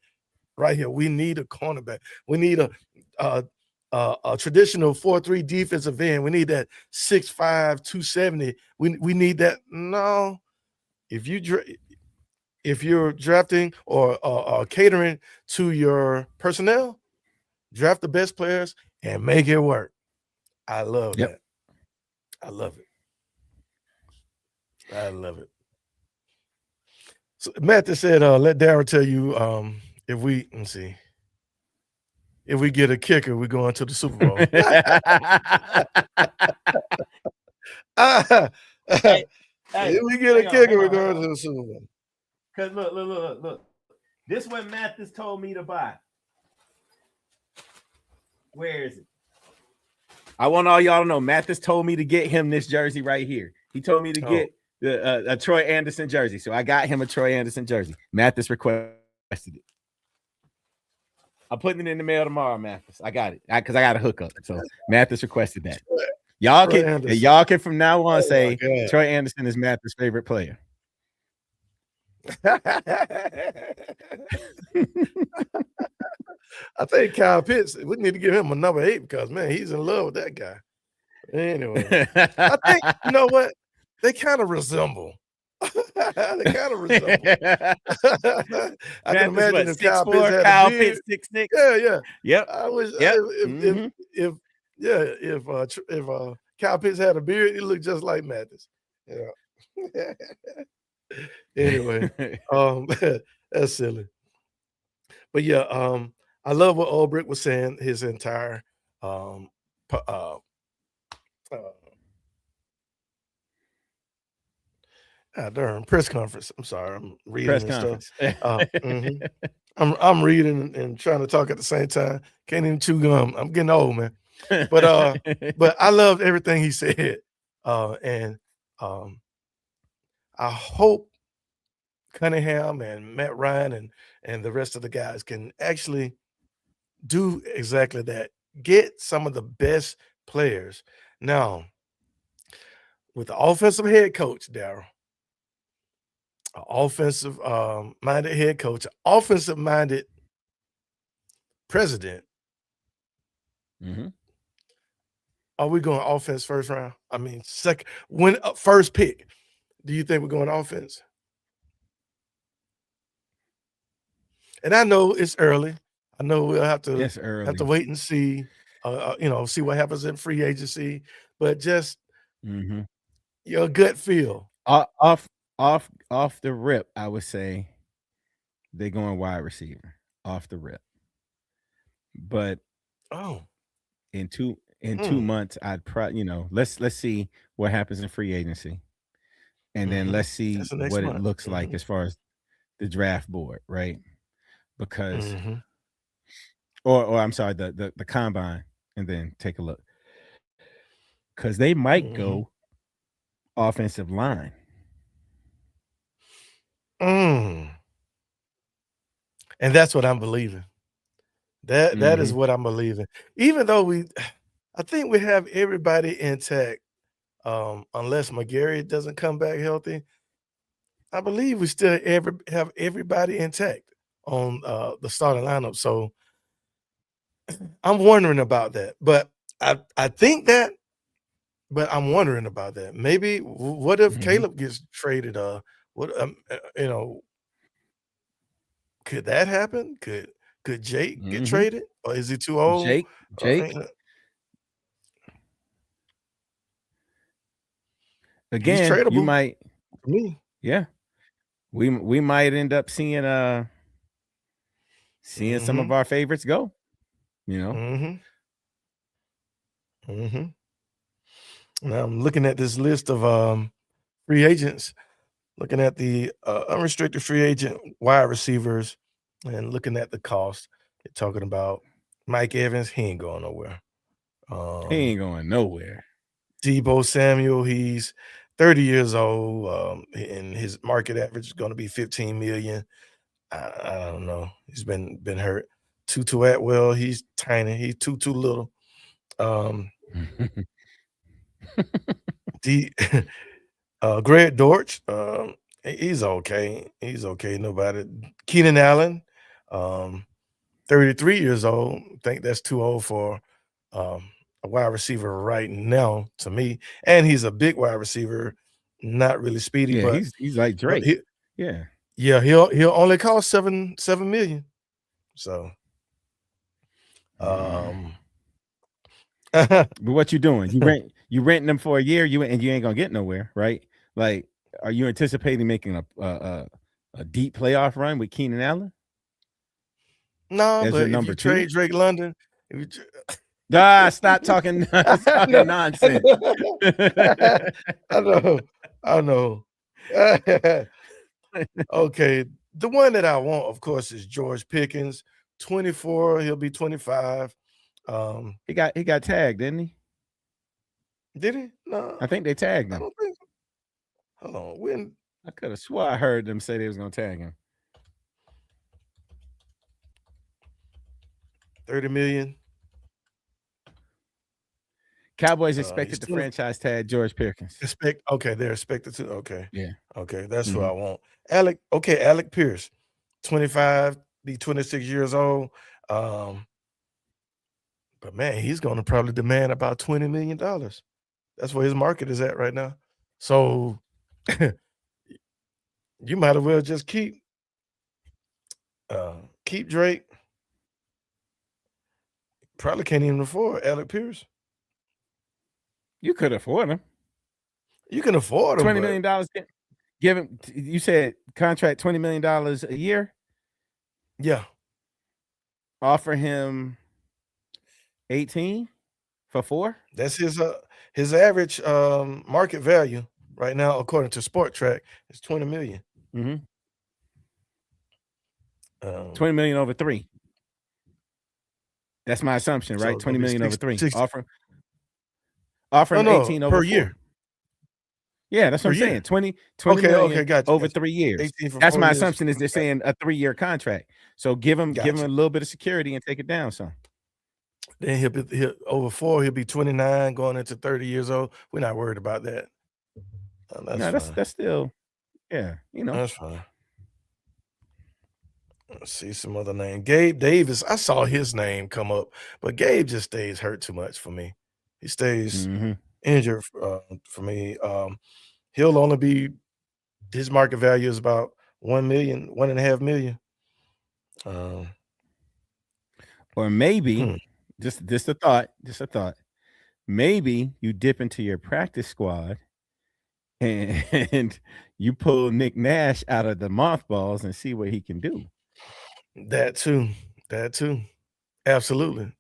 right here. We need a cornerback. We need a traditional 4-3 defensive end. We need that 6'5", 270. We need that. No, if you're drafting or catering to your personnel, draft the best players and make it work. I love that. I love it. I love it. So Matthew said, let Darryl tell you if we get a kicker, we're going to the Super Bowl. If we get a kicker, we're going to the Super Bowl. Because look. This is what Mathis told me to buy. Where is it? I want all y'all to know Mathis told me to get him this jersey right here. He told me to get the a Troy Anderson jersey. So I got him a Troy Anderson jersey. Mathis requested it. I'm putting it in the mail tomorrow, Mathis. I got it because I got a hookup. So Mathis requested that. Y'all can from now on say Troy Anderson is Mathis' favorite player. I think Kyle Pitts, we need to give him a number 8 because, man, he's in love with that guy. Anyway, I think, you know what? They kind of resemble. They kind of resemble. I can imagine if Kyle Pitts had a beard. Pitts 6'6". Yeah. Yep. I wish if Kyle Pitts had a beard, he looked just like Mathis. Yeah. Anyway, that's silly. But yeah, I love what Ulbrich was saying. His entire darn press conference. I'm sorry, I'm reading stuff. I'm reading and trying to talk at the same time. Can't even chew gum. I'm getting old, man. But I loved everything he said. And I hope Cunningham and Matt Ryan and the rest of the guys can actually do exactly that. Get some of the best players. Now, with the offensive head coach, Daryl, offensive minded head coach, offensive minded president. Are we going offense first round? I mean, first pick. Do you think we're going offense? And I know it's early. I know we'll have to wait and see. See what happens in free agency. But just your gut feel. Off the rip, I would say they're going wide receiver off the rip. But in 2 months, I'd let's see what happens in free agency, and then let's see what it looks like as far as the draft board, right? Because or I'm sorry, the combine, and then take a look, because they might go offensive line. And that's what I'm believing. That is what I'm believing. Even though I think we have everybody intact, unless McGarry doesn't come back healthy. I believe we still have everybody intact on the starting lineup. So I'm wondering about that. But I think that, but I'm wondering about that. Maybe what if Caleb gets traded? Could that happen? Could Jake get traded, or is he too old? Jake. Again, he's tradable. You might. For me. Yeah. We might end up seeing some of our favorites go. Now I'm looking at this list of free agents, looking at the unrestricted free agent wide receivers, and looking at the cost. They're talking about Mike Evans. He ain't going nowhere. He ain't going nowhere. Deebo Samuel, he's 30 years old, and his market average is going to be $15 million. I don't know. He's been hurt. Tutu Atwell, he's tiny. He's too little. Greg Dortch, he's okay. He's okay. Nobody. Keenan Allen, 33 years old. I think that's too old for a wide receiver right now, to me. And he's a big wide receiver, not really speedy. Yeah, but he's like Drake. Yeah, he'll only cost $7 million. So, but what you doing? You renting them for a year, and you ain't gonna get nowhere, right? Like, are you anticipating making a deep playoff run with Keenan Allen? No, but if you trade Drake London, stop talking nonsense. I know. Okay, the one that I want, of course, is George Pickens. 24, he'll be 25. He got tagged, didn't he? Did he? No, I think they tagged I him. don't think so. Hold on. When I could have swore I heard them say they was gonna tag him. 30 million. Cowboys He's expected the 20 franchise tag George Pickens. okay, they're expected to. Okay. Yeah. Okay, that's who Mhm. I want. Alec Pierce, 25, be 26 years old. But man, he's gonna probably demand about $20 million. That's where his market is at right now. So you might as well just keep Drake. Probably can't even afford Alec Pierce. You could afford him. You can afford him, $20 million. Give him. You said contract $20 million a year. Yeah, Offer him 18 for 4. that's his average market value right now, according to Sport Track, is 20 million. Mm-hmm. 20 million over 3. That's my assumption, right? 20 million over 3. Offer him 18 over per 4. year. Yeah, that's what I'm saying. 20 million gotcha, over 3 years. 18 for That's 4 my years. assumption is they're saying a 3-year contract. So give him a little bit of security and take it down some. Then he'll over 4, he'll be 29 going into 30 years old. We're not worried about that. That's still, yeah, That's fine. Let's see some other name. Gabe Davis. I saw his name come up, but Gabe just stays hurt too much for me. He stays injured for me. He'll only be, his market value is about 1 million, 1.5 million. Or maybe just a thought. Maybe you dip into your practice squad and you pull Nick Nash out of the mothballs and see what he can do. That too. Absolutely.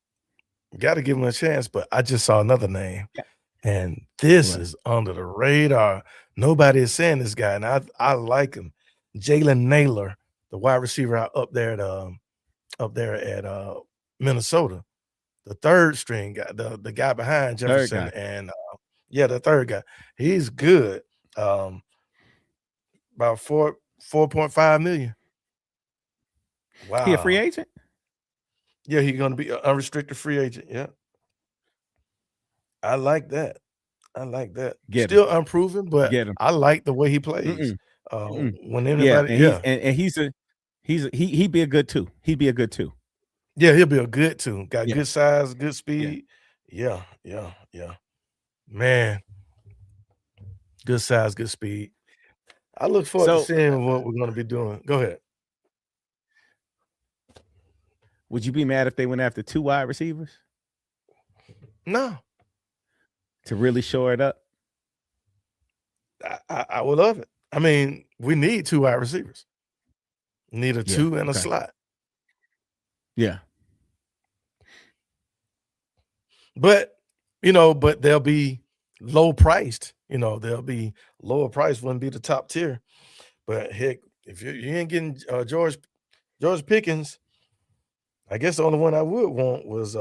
Got to give him a chance, but I just saw another name. Yeah. And this is under the radar. Nobody is saying this guy, and I like him. Jalen Naylor, the wide receiver up there at Minnesota, the third string guy, the guy behind Jefferson, and the third guy. He's good. About 4.5 million. Wow. He a free agent? Yeah, he's gonna be an unrestricted free agent. Yeah. I like that. Still unproven, but I like the way he plays. When anybody, and he'd be a good 2. He'd be a good 2. Yeah, he'll be a good 2. Got good size, good speed. Yeah. Man, good size, good speed. I look forward to seeing what we're going to be doing. Go ahead. Would you be mad if they went after 2 wide receivers? No. To really shore it up? I would love it. I mean, we need 2 wide receivers. Need a 2 and a slot. Yeah. But they'll be low priced. They'll be lower priced, wouldn't be the top tier. But heck, if you ain't getting George Pickens, I guess the only one I would want was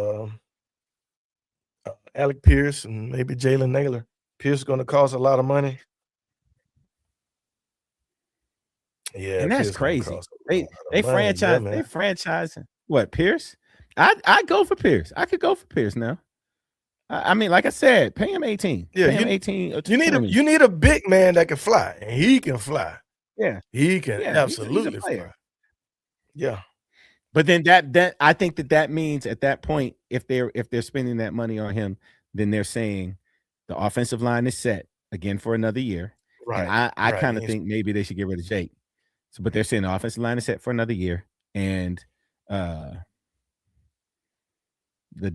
Alec Pierce and maybe Jalen Naylor. Pierce is going to cost a lot of money. Yeah, and that's crazy. They franchising what, Pierce? I'd go for Pierce. I could go for Pierce now. I mean, like I said, pay him 18. Yeah, pay him 18. You need a big man that can fly, and he can fly. Yeah, he can absolutely fly. Yeah, but then that I think that means at that point, if they're spending that money on him, then they're saying the offensive line is set again for another year. Right. And I kind of think maybe they should get rid of Jake. So, but they're saying the offensive line is set for another year, and the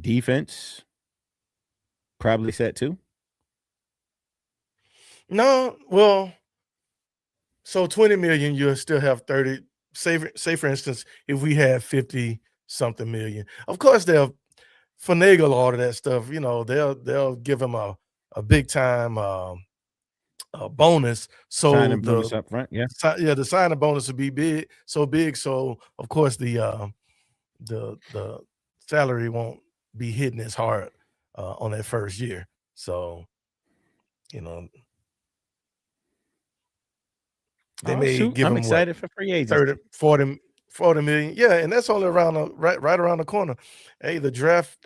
defense probably set too. No, well, so 20 million, you'll still have 30. Say for instance, if we had 50 something million, of course they'll finagle all of that stuff. They'll give him a big time bonus. So signing bonus up front, the signing bonus would be big. So of course the salary won't be hitting as hard on that first year. So, you know, they Oh may shoot, give I'm him what excited for free agency. 30, 40 million. Yeah, and that's only around right around the corner. Hey, the draft,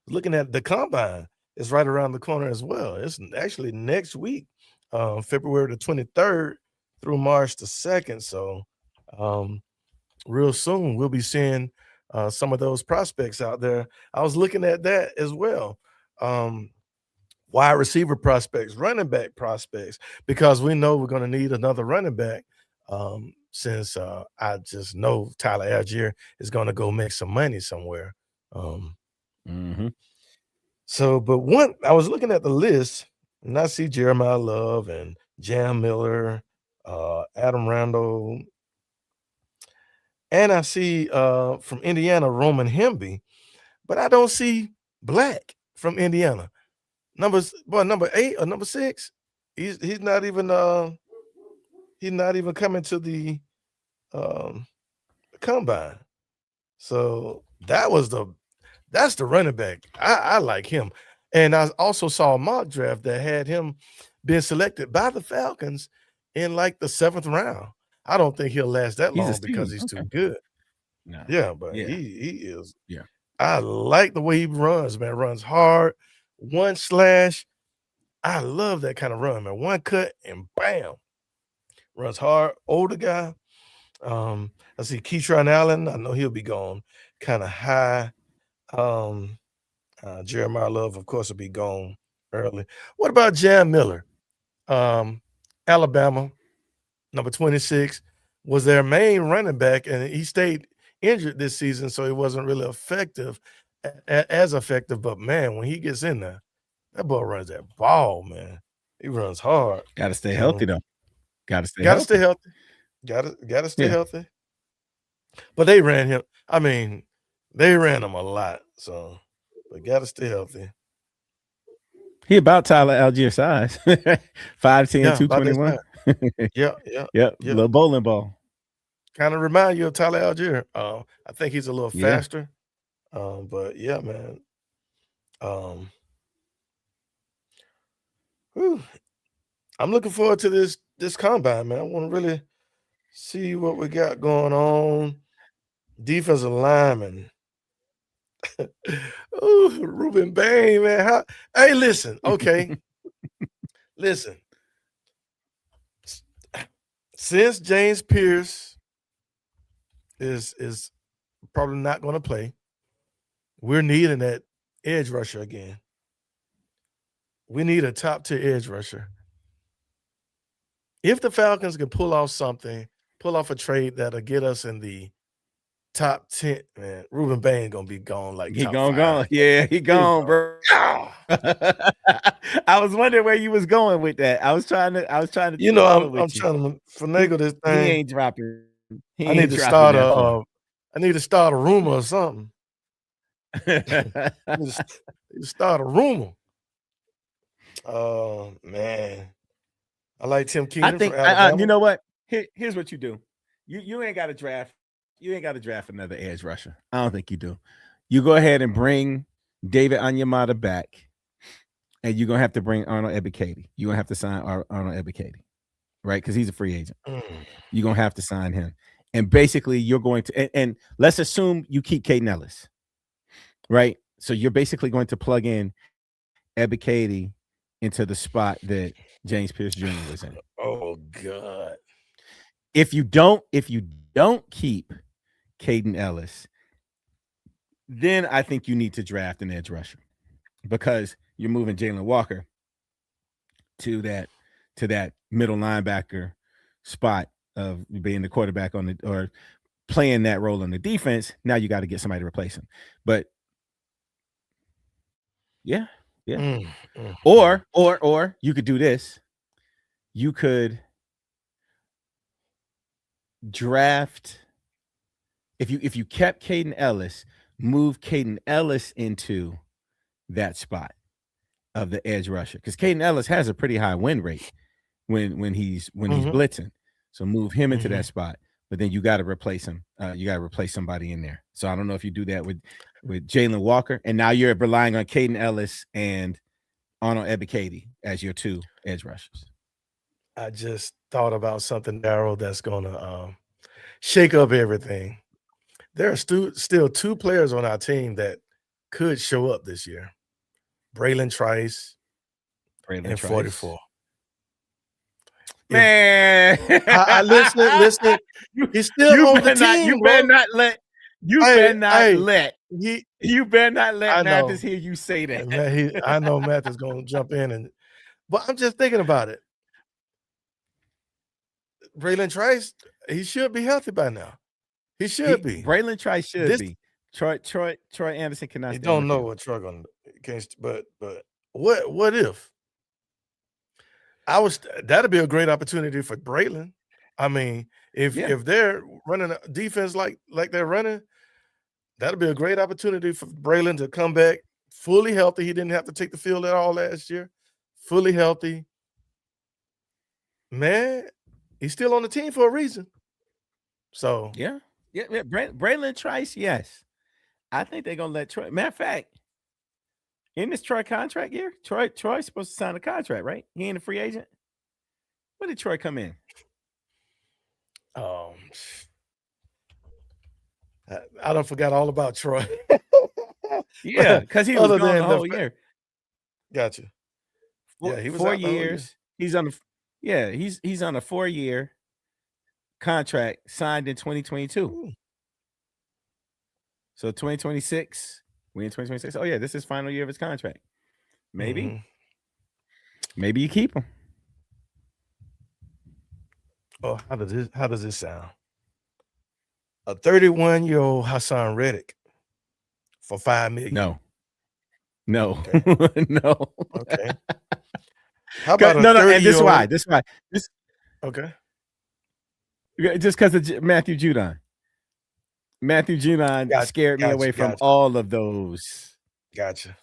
looking at the combine is right around the corner as well. It's actually next week, February the 23rd through March the 2nd. So real soon we'll be seeing some of those prospects out there. I was looking at that as well. Wide receiver prospects, running back prospects, because we know we're going to need another running back. Since I just know Tyler Algier is going to go make some money somewhere. So, but I was looking at the list and I see Jeremiah Love and Jam Miller, Adam Randall, and I see from Indiana Roman Hemby, but I don't see Black from Indiana. Number 8 or number 6. He's not even coming to the combine. So that's the running back. I like him. And I also saw a mock draft that had him being selected by the Falcons in like the 7th round. I don't think he'll last that long because he's too good. No. Yeah, but Yeah. he is. Yeah. I like the way he runs, man. Runs hard, one slash. I love that kind of run, man. One cut and bam. Runs hard. Older guy. I see Keyshawn Allen. I know he'll be gone kind of high. Jeremiah Love, of course, will be gone early. What about Jam Miller? Alabama, number 26, was their main running back, and he stayed injured this season, so he wasn't really as effective. But man, when he gets in there, that boy runs that ball, man. He runs hard. Got to stay healthy though. Got to stay healthy. Got to stay healthy. But they ran him. I mean, they ran him a lot. So, but got to stay healthy. He about Tyler Algier size. 5'10", 221. Yeah. Little bowling ball. Kind of remind you of Tyler Algier. I think he's a little faster. But yeah, man. I'm looking forward to this combine, man. I want to really see what we got going on. Defensive lineman. Ruben Bain, man. Hey, listen. Okay. Listen. Since James Pierce is probably not going to play, we're needing that edge rusher again. We need a top-tier edge rusher. If the Falcons can pull off a trade that'll get us in the top 10, man, Ruben Bain gonna be gone like he gone. Yeah, he gone, bro. I was wondering where you was going with that. I was trying to. I'm trying to finagle this thing. He ain't dropping. I need to start a rumor or something. I need to start a rumor. Oh man, I like Tim Keenan. I think you know what? Here's what you do. You ain't got to draft. You ain't got to draft another edge rusher. I don't think you do. You go ahead and bring David Onyemata back, and you're gonna have to bring Arnold Ebiketie. You're gonna have to sign Arnold Ebiketie, right? Because he's a free agent. You're gonna have to sign him, and basically you're going to. And let's assume you keep Caden Ellis, right? So you're basically going to plug in Ebiketie into the spot that James Pierce Jr. was in. Oh God! If you don't keep Caden Ellis, then I think you need to draft an edge rusher, because you're moving Jalen Walker to that middle linebacker spot of being the quarterback or playing that role on the defense. Now you got to get somebody to replace him. But yeah. Or you could do this. You could draft, if you kept Caden Ellis, move Caden Ellis into that spot of the edge rusher, because Caden Ellis has a pretty high win rate when he's blitzing. So move him into that spot. but then you got to replace him. You got to replace somebody in there. So I don't know if you do that with Jalen Walker, and now you're relying on Caden Ellis and Arnold Ebiketie as your two edge rushers. I just thought about something, Daryl, that's gonna shake up everything. There are still two players on our team that could show up this year: Braylon Trice and 44. Man, I listen. He's still on the team. You better not let Mathis hear you say that. I know Mathis is gonna jump in, but I'm just thinking about it. Braylon Trice, he should be healthy by now. He should be. Braylon Trice should be. Troy Anderson cannot. You don't know what Troy gonna can't. But what if? That'd be a great opportunity for Braylon. I mean, if they're running a defense like they're running, that'd be a great opportunity for Braylon to come back fully healthy. He didn't have to take the field at all last year. Fully healthy. Man, he's still on the team for a reason. So yeah. Braylon Trice, yes. I think they're gonna let Troy. Matter of fact, in this Troy contract year, Troy's supposed to sign a contract, right? He ain't a free agent. When did Troy come in? I don't forgot all about Troy. Yeah, because he was gone the whole year. Gotcha. Yeah, he was 4 years. He's on he's on a 4-year contract signed in 2022. Ooh. So 2026, we in 2026. Oh yeah, this is final year of his contract. Maybe you keep him. Oh, how does this sound? A 31-year-old Hassan Reddick for $5 million. No. Okay. No. Okay. How about no, and this is why. Okay. Just because of Matthew Judon. Matthew Judon scared me away from all of those. Gotcha.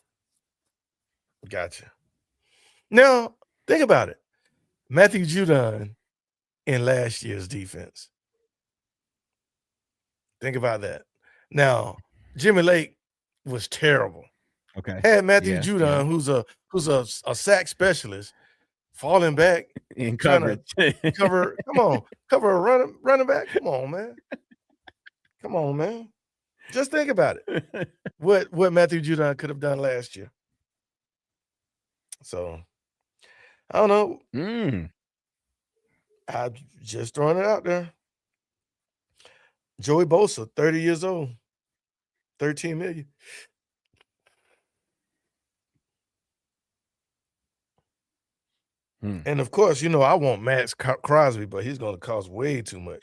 Now, think about it. Matthew Judon in last year's defense. Think about that. Now, Jimmy Lake was terrible. Okay. Had Matthew Judon, who's a sack specialist, falling back in coverage. Cover a running back. Come on, man. Just think about it. What Matthew Judon could have done last year. So I don't know. I'm just throwing it out there. Joey Bosa, 30 years old, $13 million. And of course, I want Max Crosby, but he's going to cost way too much.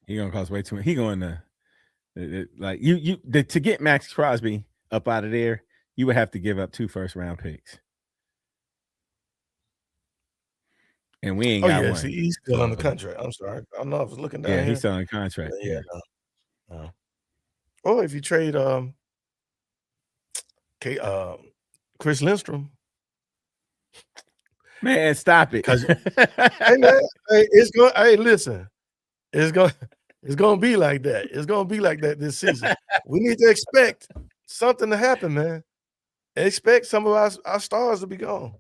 He's going to cost way too much. He's going to to get Max Crosby up out of there, you would have to give up 2 first-round picks. And we ain't got one. See, he's still on the contract. I'm sorry. I know I was looking down. Yeah, he's still on the contract. Yeah. No. Oh, if you trade Chris Lindstrom. Man, stop it. Hey, man, listen. It's gonna be like that. It's gonna be like that this season. We need to expect something to happen, man. Expect some of our stars to be gone.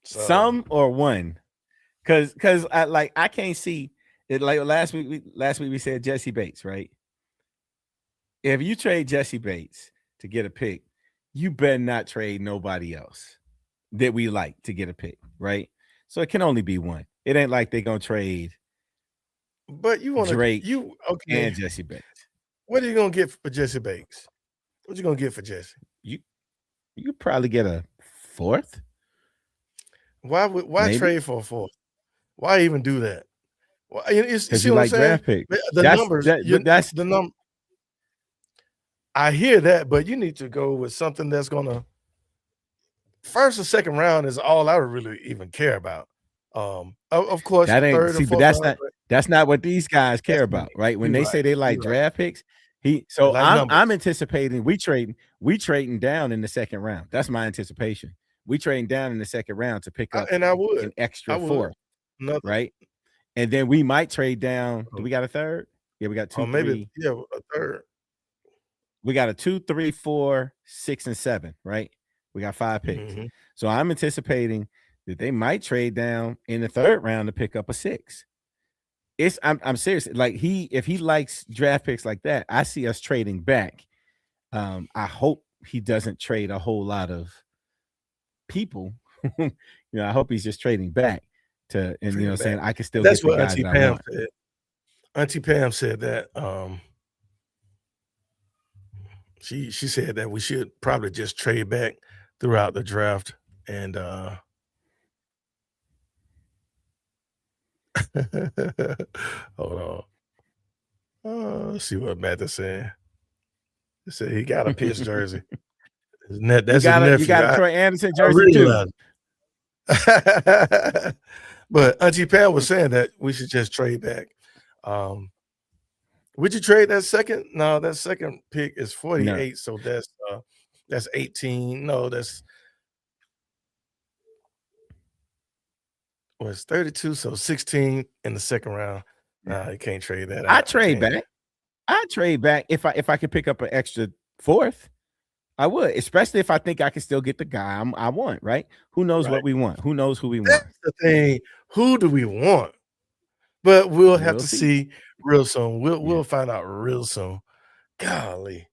So. Some or one, because I can't see it. Like last week we said Jesse Bates, right? If you trade Jesse Bates to get a pick, you better not trade nobody else that we like to get a pick, right? So it can only be one. It ain't like they're gonna trade. But you want Drake and Jesse Bates. What are you gonna get for Jesse Bates? What you gonna get for Jesse? You probably get a 4th. Why Maybe. trade for a 4th? Why even do that? Well, because you like draft picks. That's the number. I hear that, but you need to go with something that's gonna. First or second round is all I really even care about. Of course, that ain't third see, but that's not what these guys care about, right? When they say they like draft picks, I'm anticipating we trading down in the second round. That's my anticipation. We trading down in the second round to pick up and I would an extra 4th, right? and then we might trade down. Do we got a third? Yeah, we got 2, or maybe 3. a third. We got a 2, 3, 4, 6, and 7, right? We got 5 picks. Mhm. So I'm anticipating that they might trade down in the third round to pick up a 6. I'm serious. Like if he likes draft picks like that, I see us trading back. I hope he doesn't trade a whole lot of people. I hope he's just trading back to, and Trading saying back. I can still That's get the what guy Auntie that I Pam want. said. Auntie Pam said that, she said that we should probably just trade back throughout the draft and, hold on. Let's see what Matt is saying. He said he got a Pitts jersey. That's his You nephew. got a Troy Anderson I jersey too. realize. But Auntie Pam was saying that we should just trade back. Would you trade that second? No, that second pick is 48, No. so that's 18. No, that's was 32, so 16 in the second round. Nah, you can't trade that I out. You trade can't. back. I trade back if I could pick up an extra 4th. I would, especially if I think I can still get the guy I want, right? Who knows Right. what we want? Who knows who we want? That's the thing. Who do we want? But we'll have We'll to see. see real soon. Yeah. We'll find out real soon. Golly.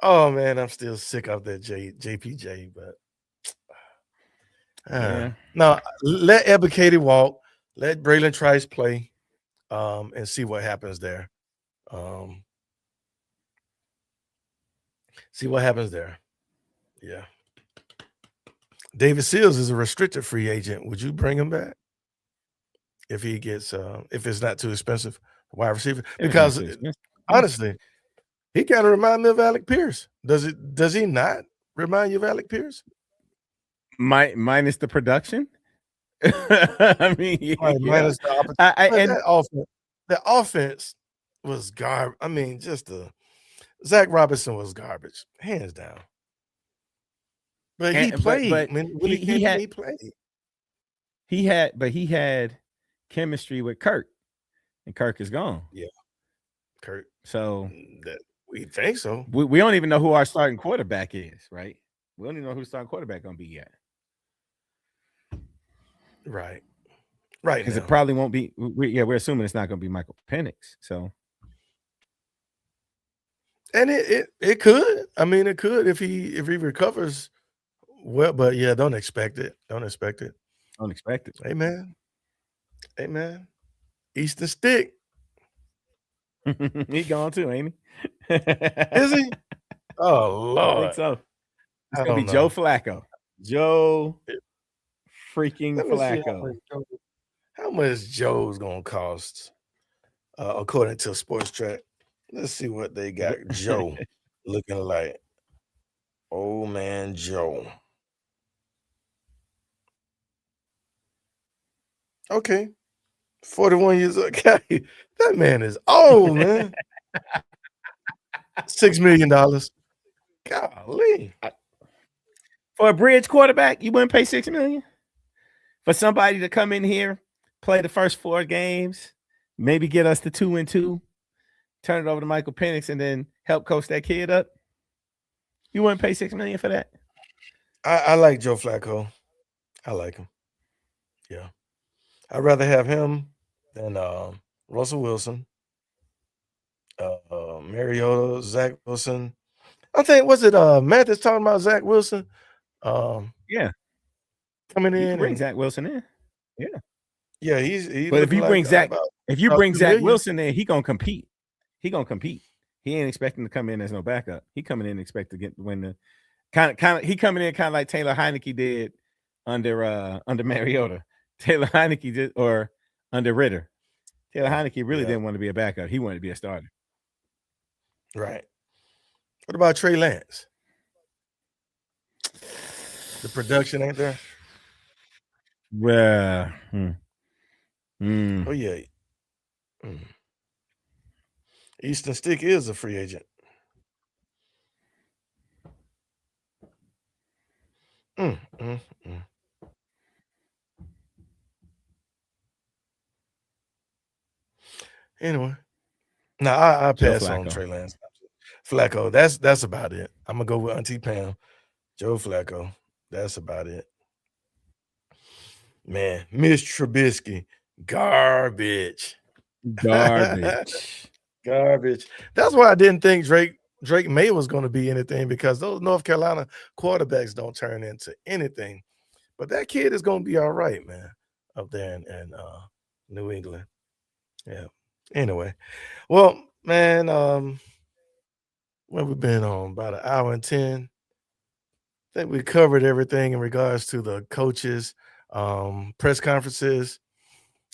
Oh man, I'm still sick of that JPJ, but Yeah. no, let Ebiketie walk, let Braylon Trice play, and see what happens there. See what happens there. Yeah. David Seals is a restricted free agent. Would you bring him back if he gets if it's not too expensive, wide receiver? If it's not Because too expensive. honestly, he kind of remind me of Alec Pierce. Does he not remind you of Alec Pierce? Minus the production. I mean, Right, minus the opportunity. and the offense was garbage. I mean, just Zach Robinson was garbage, hands down. But he played. But when he played. He had chemistry with Kirk, and Kirk is gone. Yeah, Kirk. So That we think so. We don't even know who our starting quarterback is, right? We don't even know who the starting quarterback gonna be yet. Right. Because it probably won't be. We're assuming it's not going to be Michael Penix. So, and it could. I mean, it could if he recovers well. But yeah, don't expect it. Don't expect it. Don't expect it. Amen. Amen. Eastern Stick. He gone too, ain't he? Is he? Oh Lord. I think so. It's gonna be Joe Flacco. Joe freaking Flacco. How much Joe's gonna cost? According to Sports Track. Let's see what they got Joe looking like. Old man Joe. Okay. 41 years old. That man is old, man. $6 million. Golly. For a bridge quarterback, you wouldn't pay $6 million? For somebody to come in here, play the first 4 games, maybe get us to 2-2, turn it over to Michael Penix, and then help coach that kid up? You wouldn't pay $6 million for that? I like Joe Flacco. I like him. Yeah. I'd rather have him than Russell Wilson, Mariota, Zach Wilson. I think was it Matt that's talking about Zach Wilson? Yeah. Coming You in can bring Zach Wilson in. Yeah. Yeah, he's but if you bring Zach Wilson in, he gonna compete. He ain't expecting to come in as no backup. He coming in expect to win the kind of he coming in kind of like Taylor Heineke did under Mariota. Taylor Heineke did, or under Ritter. Taylor Heineke really didn't want to be a backup. He wanted to be a starter. Right. What about Trey Lance? The production ain't there? Well, Oh yeah. Eastern Stick is a free agent. Anyway, no, I Joe pass on Flacco. Trey Lance. Flacco, that's about it. I'm gonna go with Auntie Pam. Joe Flacco. That's about it. Man, Mitch Trubisky, garbage. Garbage. Garbage. That's why I didn't think Drake May was going to be anything, because those North Carolina quarterbacks don't turn into anything. But that kid is going to be all right, man, up there in New England. Yeah. Anyway, well, man, what we been on? About an hour and 10. I think we covered everything in regards to the coaches, press conferences.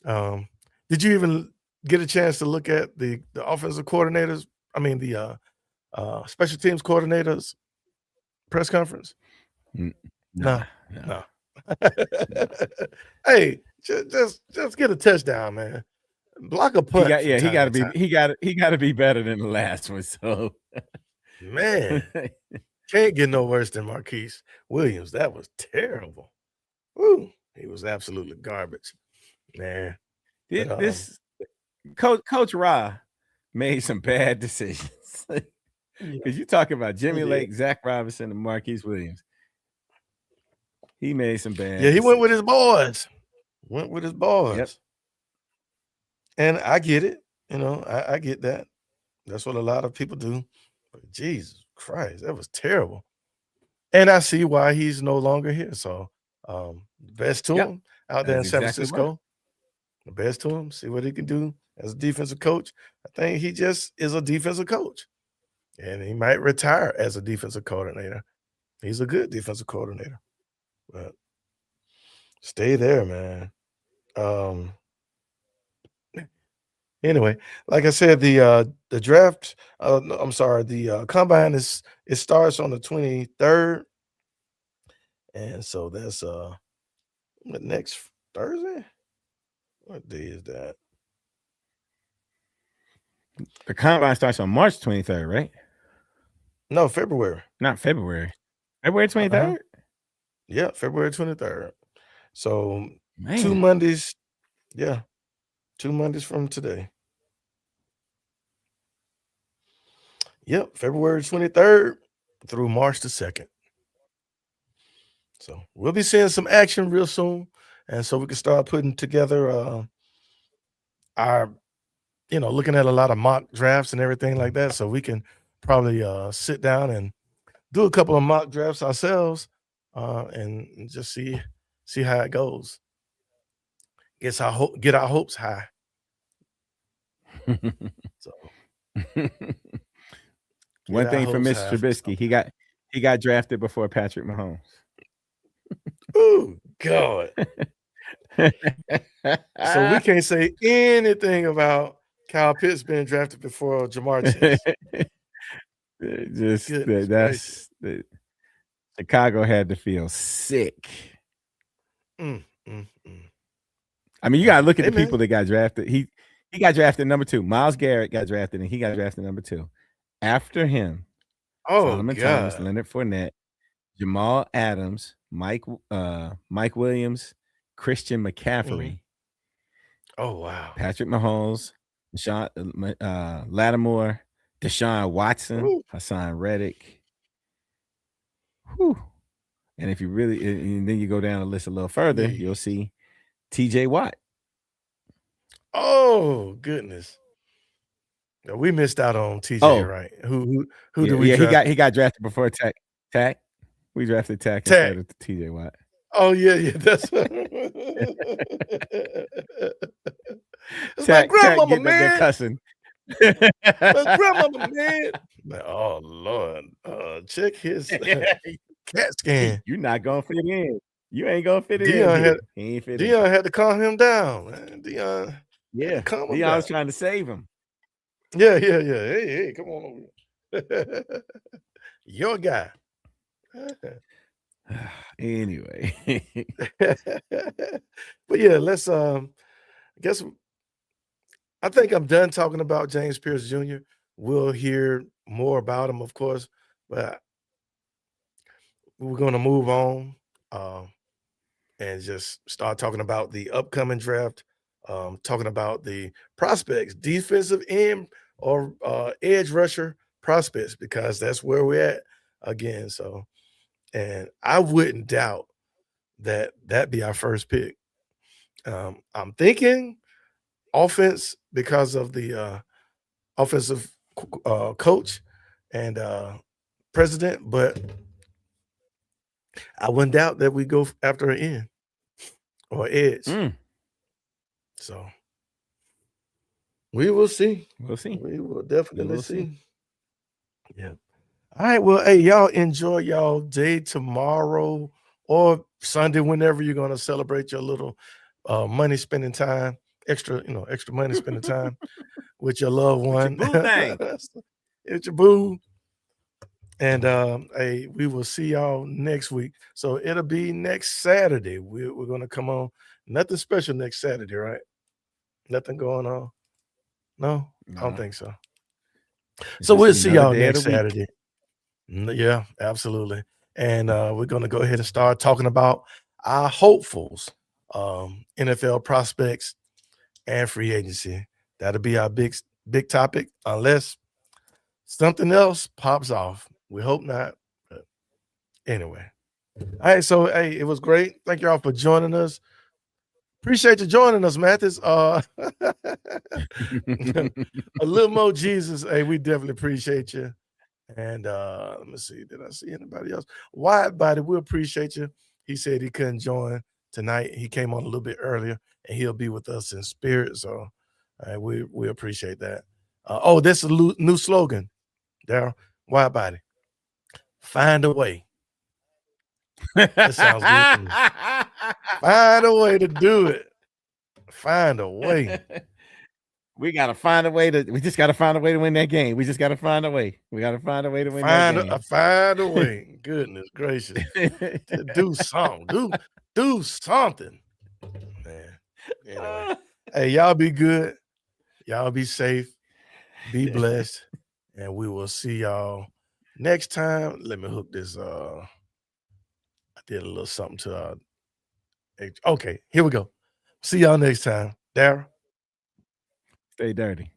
Um, did you even get a chance to look at the offensive coordinators? I mean, the special teams coordinators press conference? Nah, No, no. no. Hey, just get a touchdown, man. Block a punt from He time got to to be time. he got to be better than the last one. So, Man, can't get no worse than Marquise Williams. That was terrible. Woo, he was absolutely garbage, man. But, this Coach Ra made some bad decisions. yeah, Because you talking about Jimmy did. Lake, Zach Robinson, and Marquise Williams. He made some bad Yeah, he decisions. went with his boys. Went with his boys. Yep. And I get it. You know, I get that. That's what a lot of people do. But Jesus Christ, that was terrible. And I see why he's no longer here. So, best to Yep, him out that there in is San exactly Francisco. right. The best to him. See what he can do as a defensive coach. I think he just is a defensive coach. And he might retire as a defensive coordinator. He's a good defensive coordinator. But stay there, man. Anyway, like I said, the draft, no, I'm sorry, the combine it starts on the 23rd. And so that's what, next Thursday? What day is that? The combine starts on March 23rd, right? No, February. Not February. February 23rd? Uh-huh. Yeah, February 23rd. So 2 Man. Mondays. Yeah. 2 Mondays from today. Yep, February 23rd through March the 2nd. So we'll be seeing some action real soon. And so we can start putting together our, looking at a lot of mock drafts and everything like that. So we can probably sit down and do a couple of mock drafts ourselves, and just see how it goes. Get our hopes high. So One get our thing for hopes Mr. high for Trubisky, something. he got drafted before Patrick Mahomes. Ooh, God. So we can't say anything about Kyle Pitts being drafted before Jamar Chase. Just Goodness that's Chicago had to feel sick. Mm. I mean, you gotta look at Hey, the man. people that got drafted. He got drafted number 2. Myles Garrett got drafted, and he got drafted number 2. After him, Oh, Solomon Thomas, God. Leonard Fournette, Jamal Adams, Mike Williams, Christian McCaffrey, Oh, wow. Patrick Mahomes, Lattimore, Deshaun Watson, Ooh. Hassan Reddick. Whew. And if you really, and then you go down the list a little further, Yeah. you'll see TJ Watt. Oh, goodness. Yeah, we missed out on TJ, right? Who did we draft? He got drafted before Tack. We drafted Tack instead of TJ Watt. Oh, yeah, that's it's my grandmama, man. Cussing. My grandmama, man. Oh, Lord. Check his CAT scan. You're not gonna fit in. You ain't gonna fit Deion in. He ain't fit in. Deion had to calm him down, man. Deion had to calm him down. Deion was trying to save him. Yeah. Hey, come on over. Your guy. Anyway. But yeah, let's I guess I think I'm done talking about James Pierce Jr. We'll hear more about him, of course, but we're gonna move on and just start talking about the upcoming draft talking about the prospects, defensive end or edge rusher prospects, because that's where we're at again. So, and I wouldn't doubt that that be our first pick. I'm thinking offense because of the offensive coach and president, but I wouldn't doubt that we go after an end or edge. Mm, So we will see. we'll see. We will definitely will see. see. Yeah. All right. Well, hey, y'all enjoy y'all day tomorrow or Sunday, whenever you're gonna celebrate your little money spending time, extra money spending time with your loved With your one. boo thing. It's your boo. And hey, we will see y'all next week. So it'll be next Saturday. We're gonna come on. Nothing special next Saturday, right? Nothing going on. No, I don't No, think so. it's So just we'll see another y'all day of next the week. Saturday. Yeah, absolutely. And we're gonna go ahead and start talking about our hopefuls, NFL prospects and free agency. That'll be our big topic, unless something else pops off. We hope not. But anyway. All right. So hey, it was great. Thank you all for joining us. Appreciate you joining us, Mathis. A little more Jesus. Hey, we definitely appreciate you. And let me see, did I see anybody else? Wide Body, we appreciate you. He said he couldn't join tonight. He came on a little bit earlier, and he'll be with us in spirit. So we appreciate that. Oh, this is a new slogan, Daryl. Wide Body, find a way. That sounds good to me. Find a way to do it. Find a way. We gotta find a way to. We just gotta find a way to win that game. We just gotta find a way. We gotta find a way to win that game. Find a way. Goodness gracious. Do something. Do something. Man. Anyway. Hey, y'all be good. Y'all be safe. Be blessed. And we will see y'all next time. Let me hook this. I did a little something to okay, here we go. See y'all next time. Darryl. Stay dirty.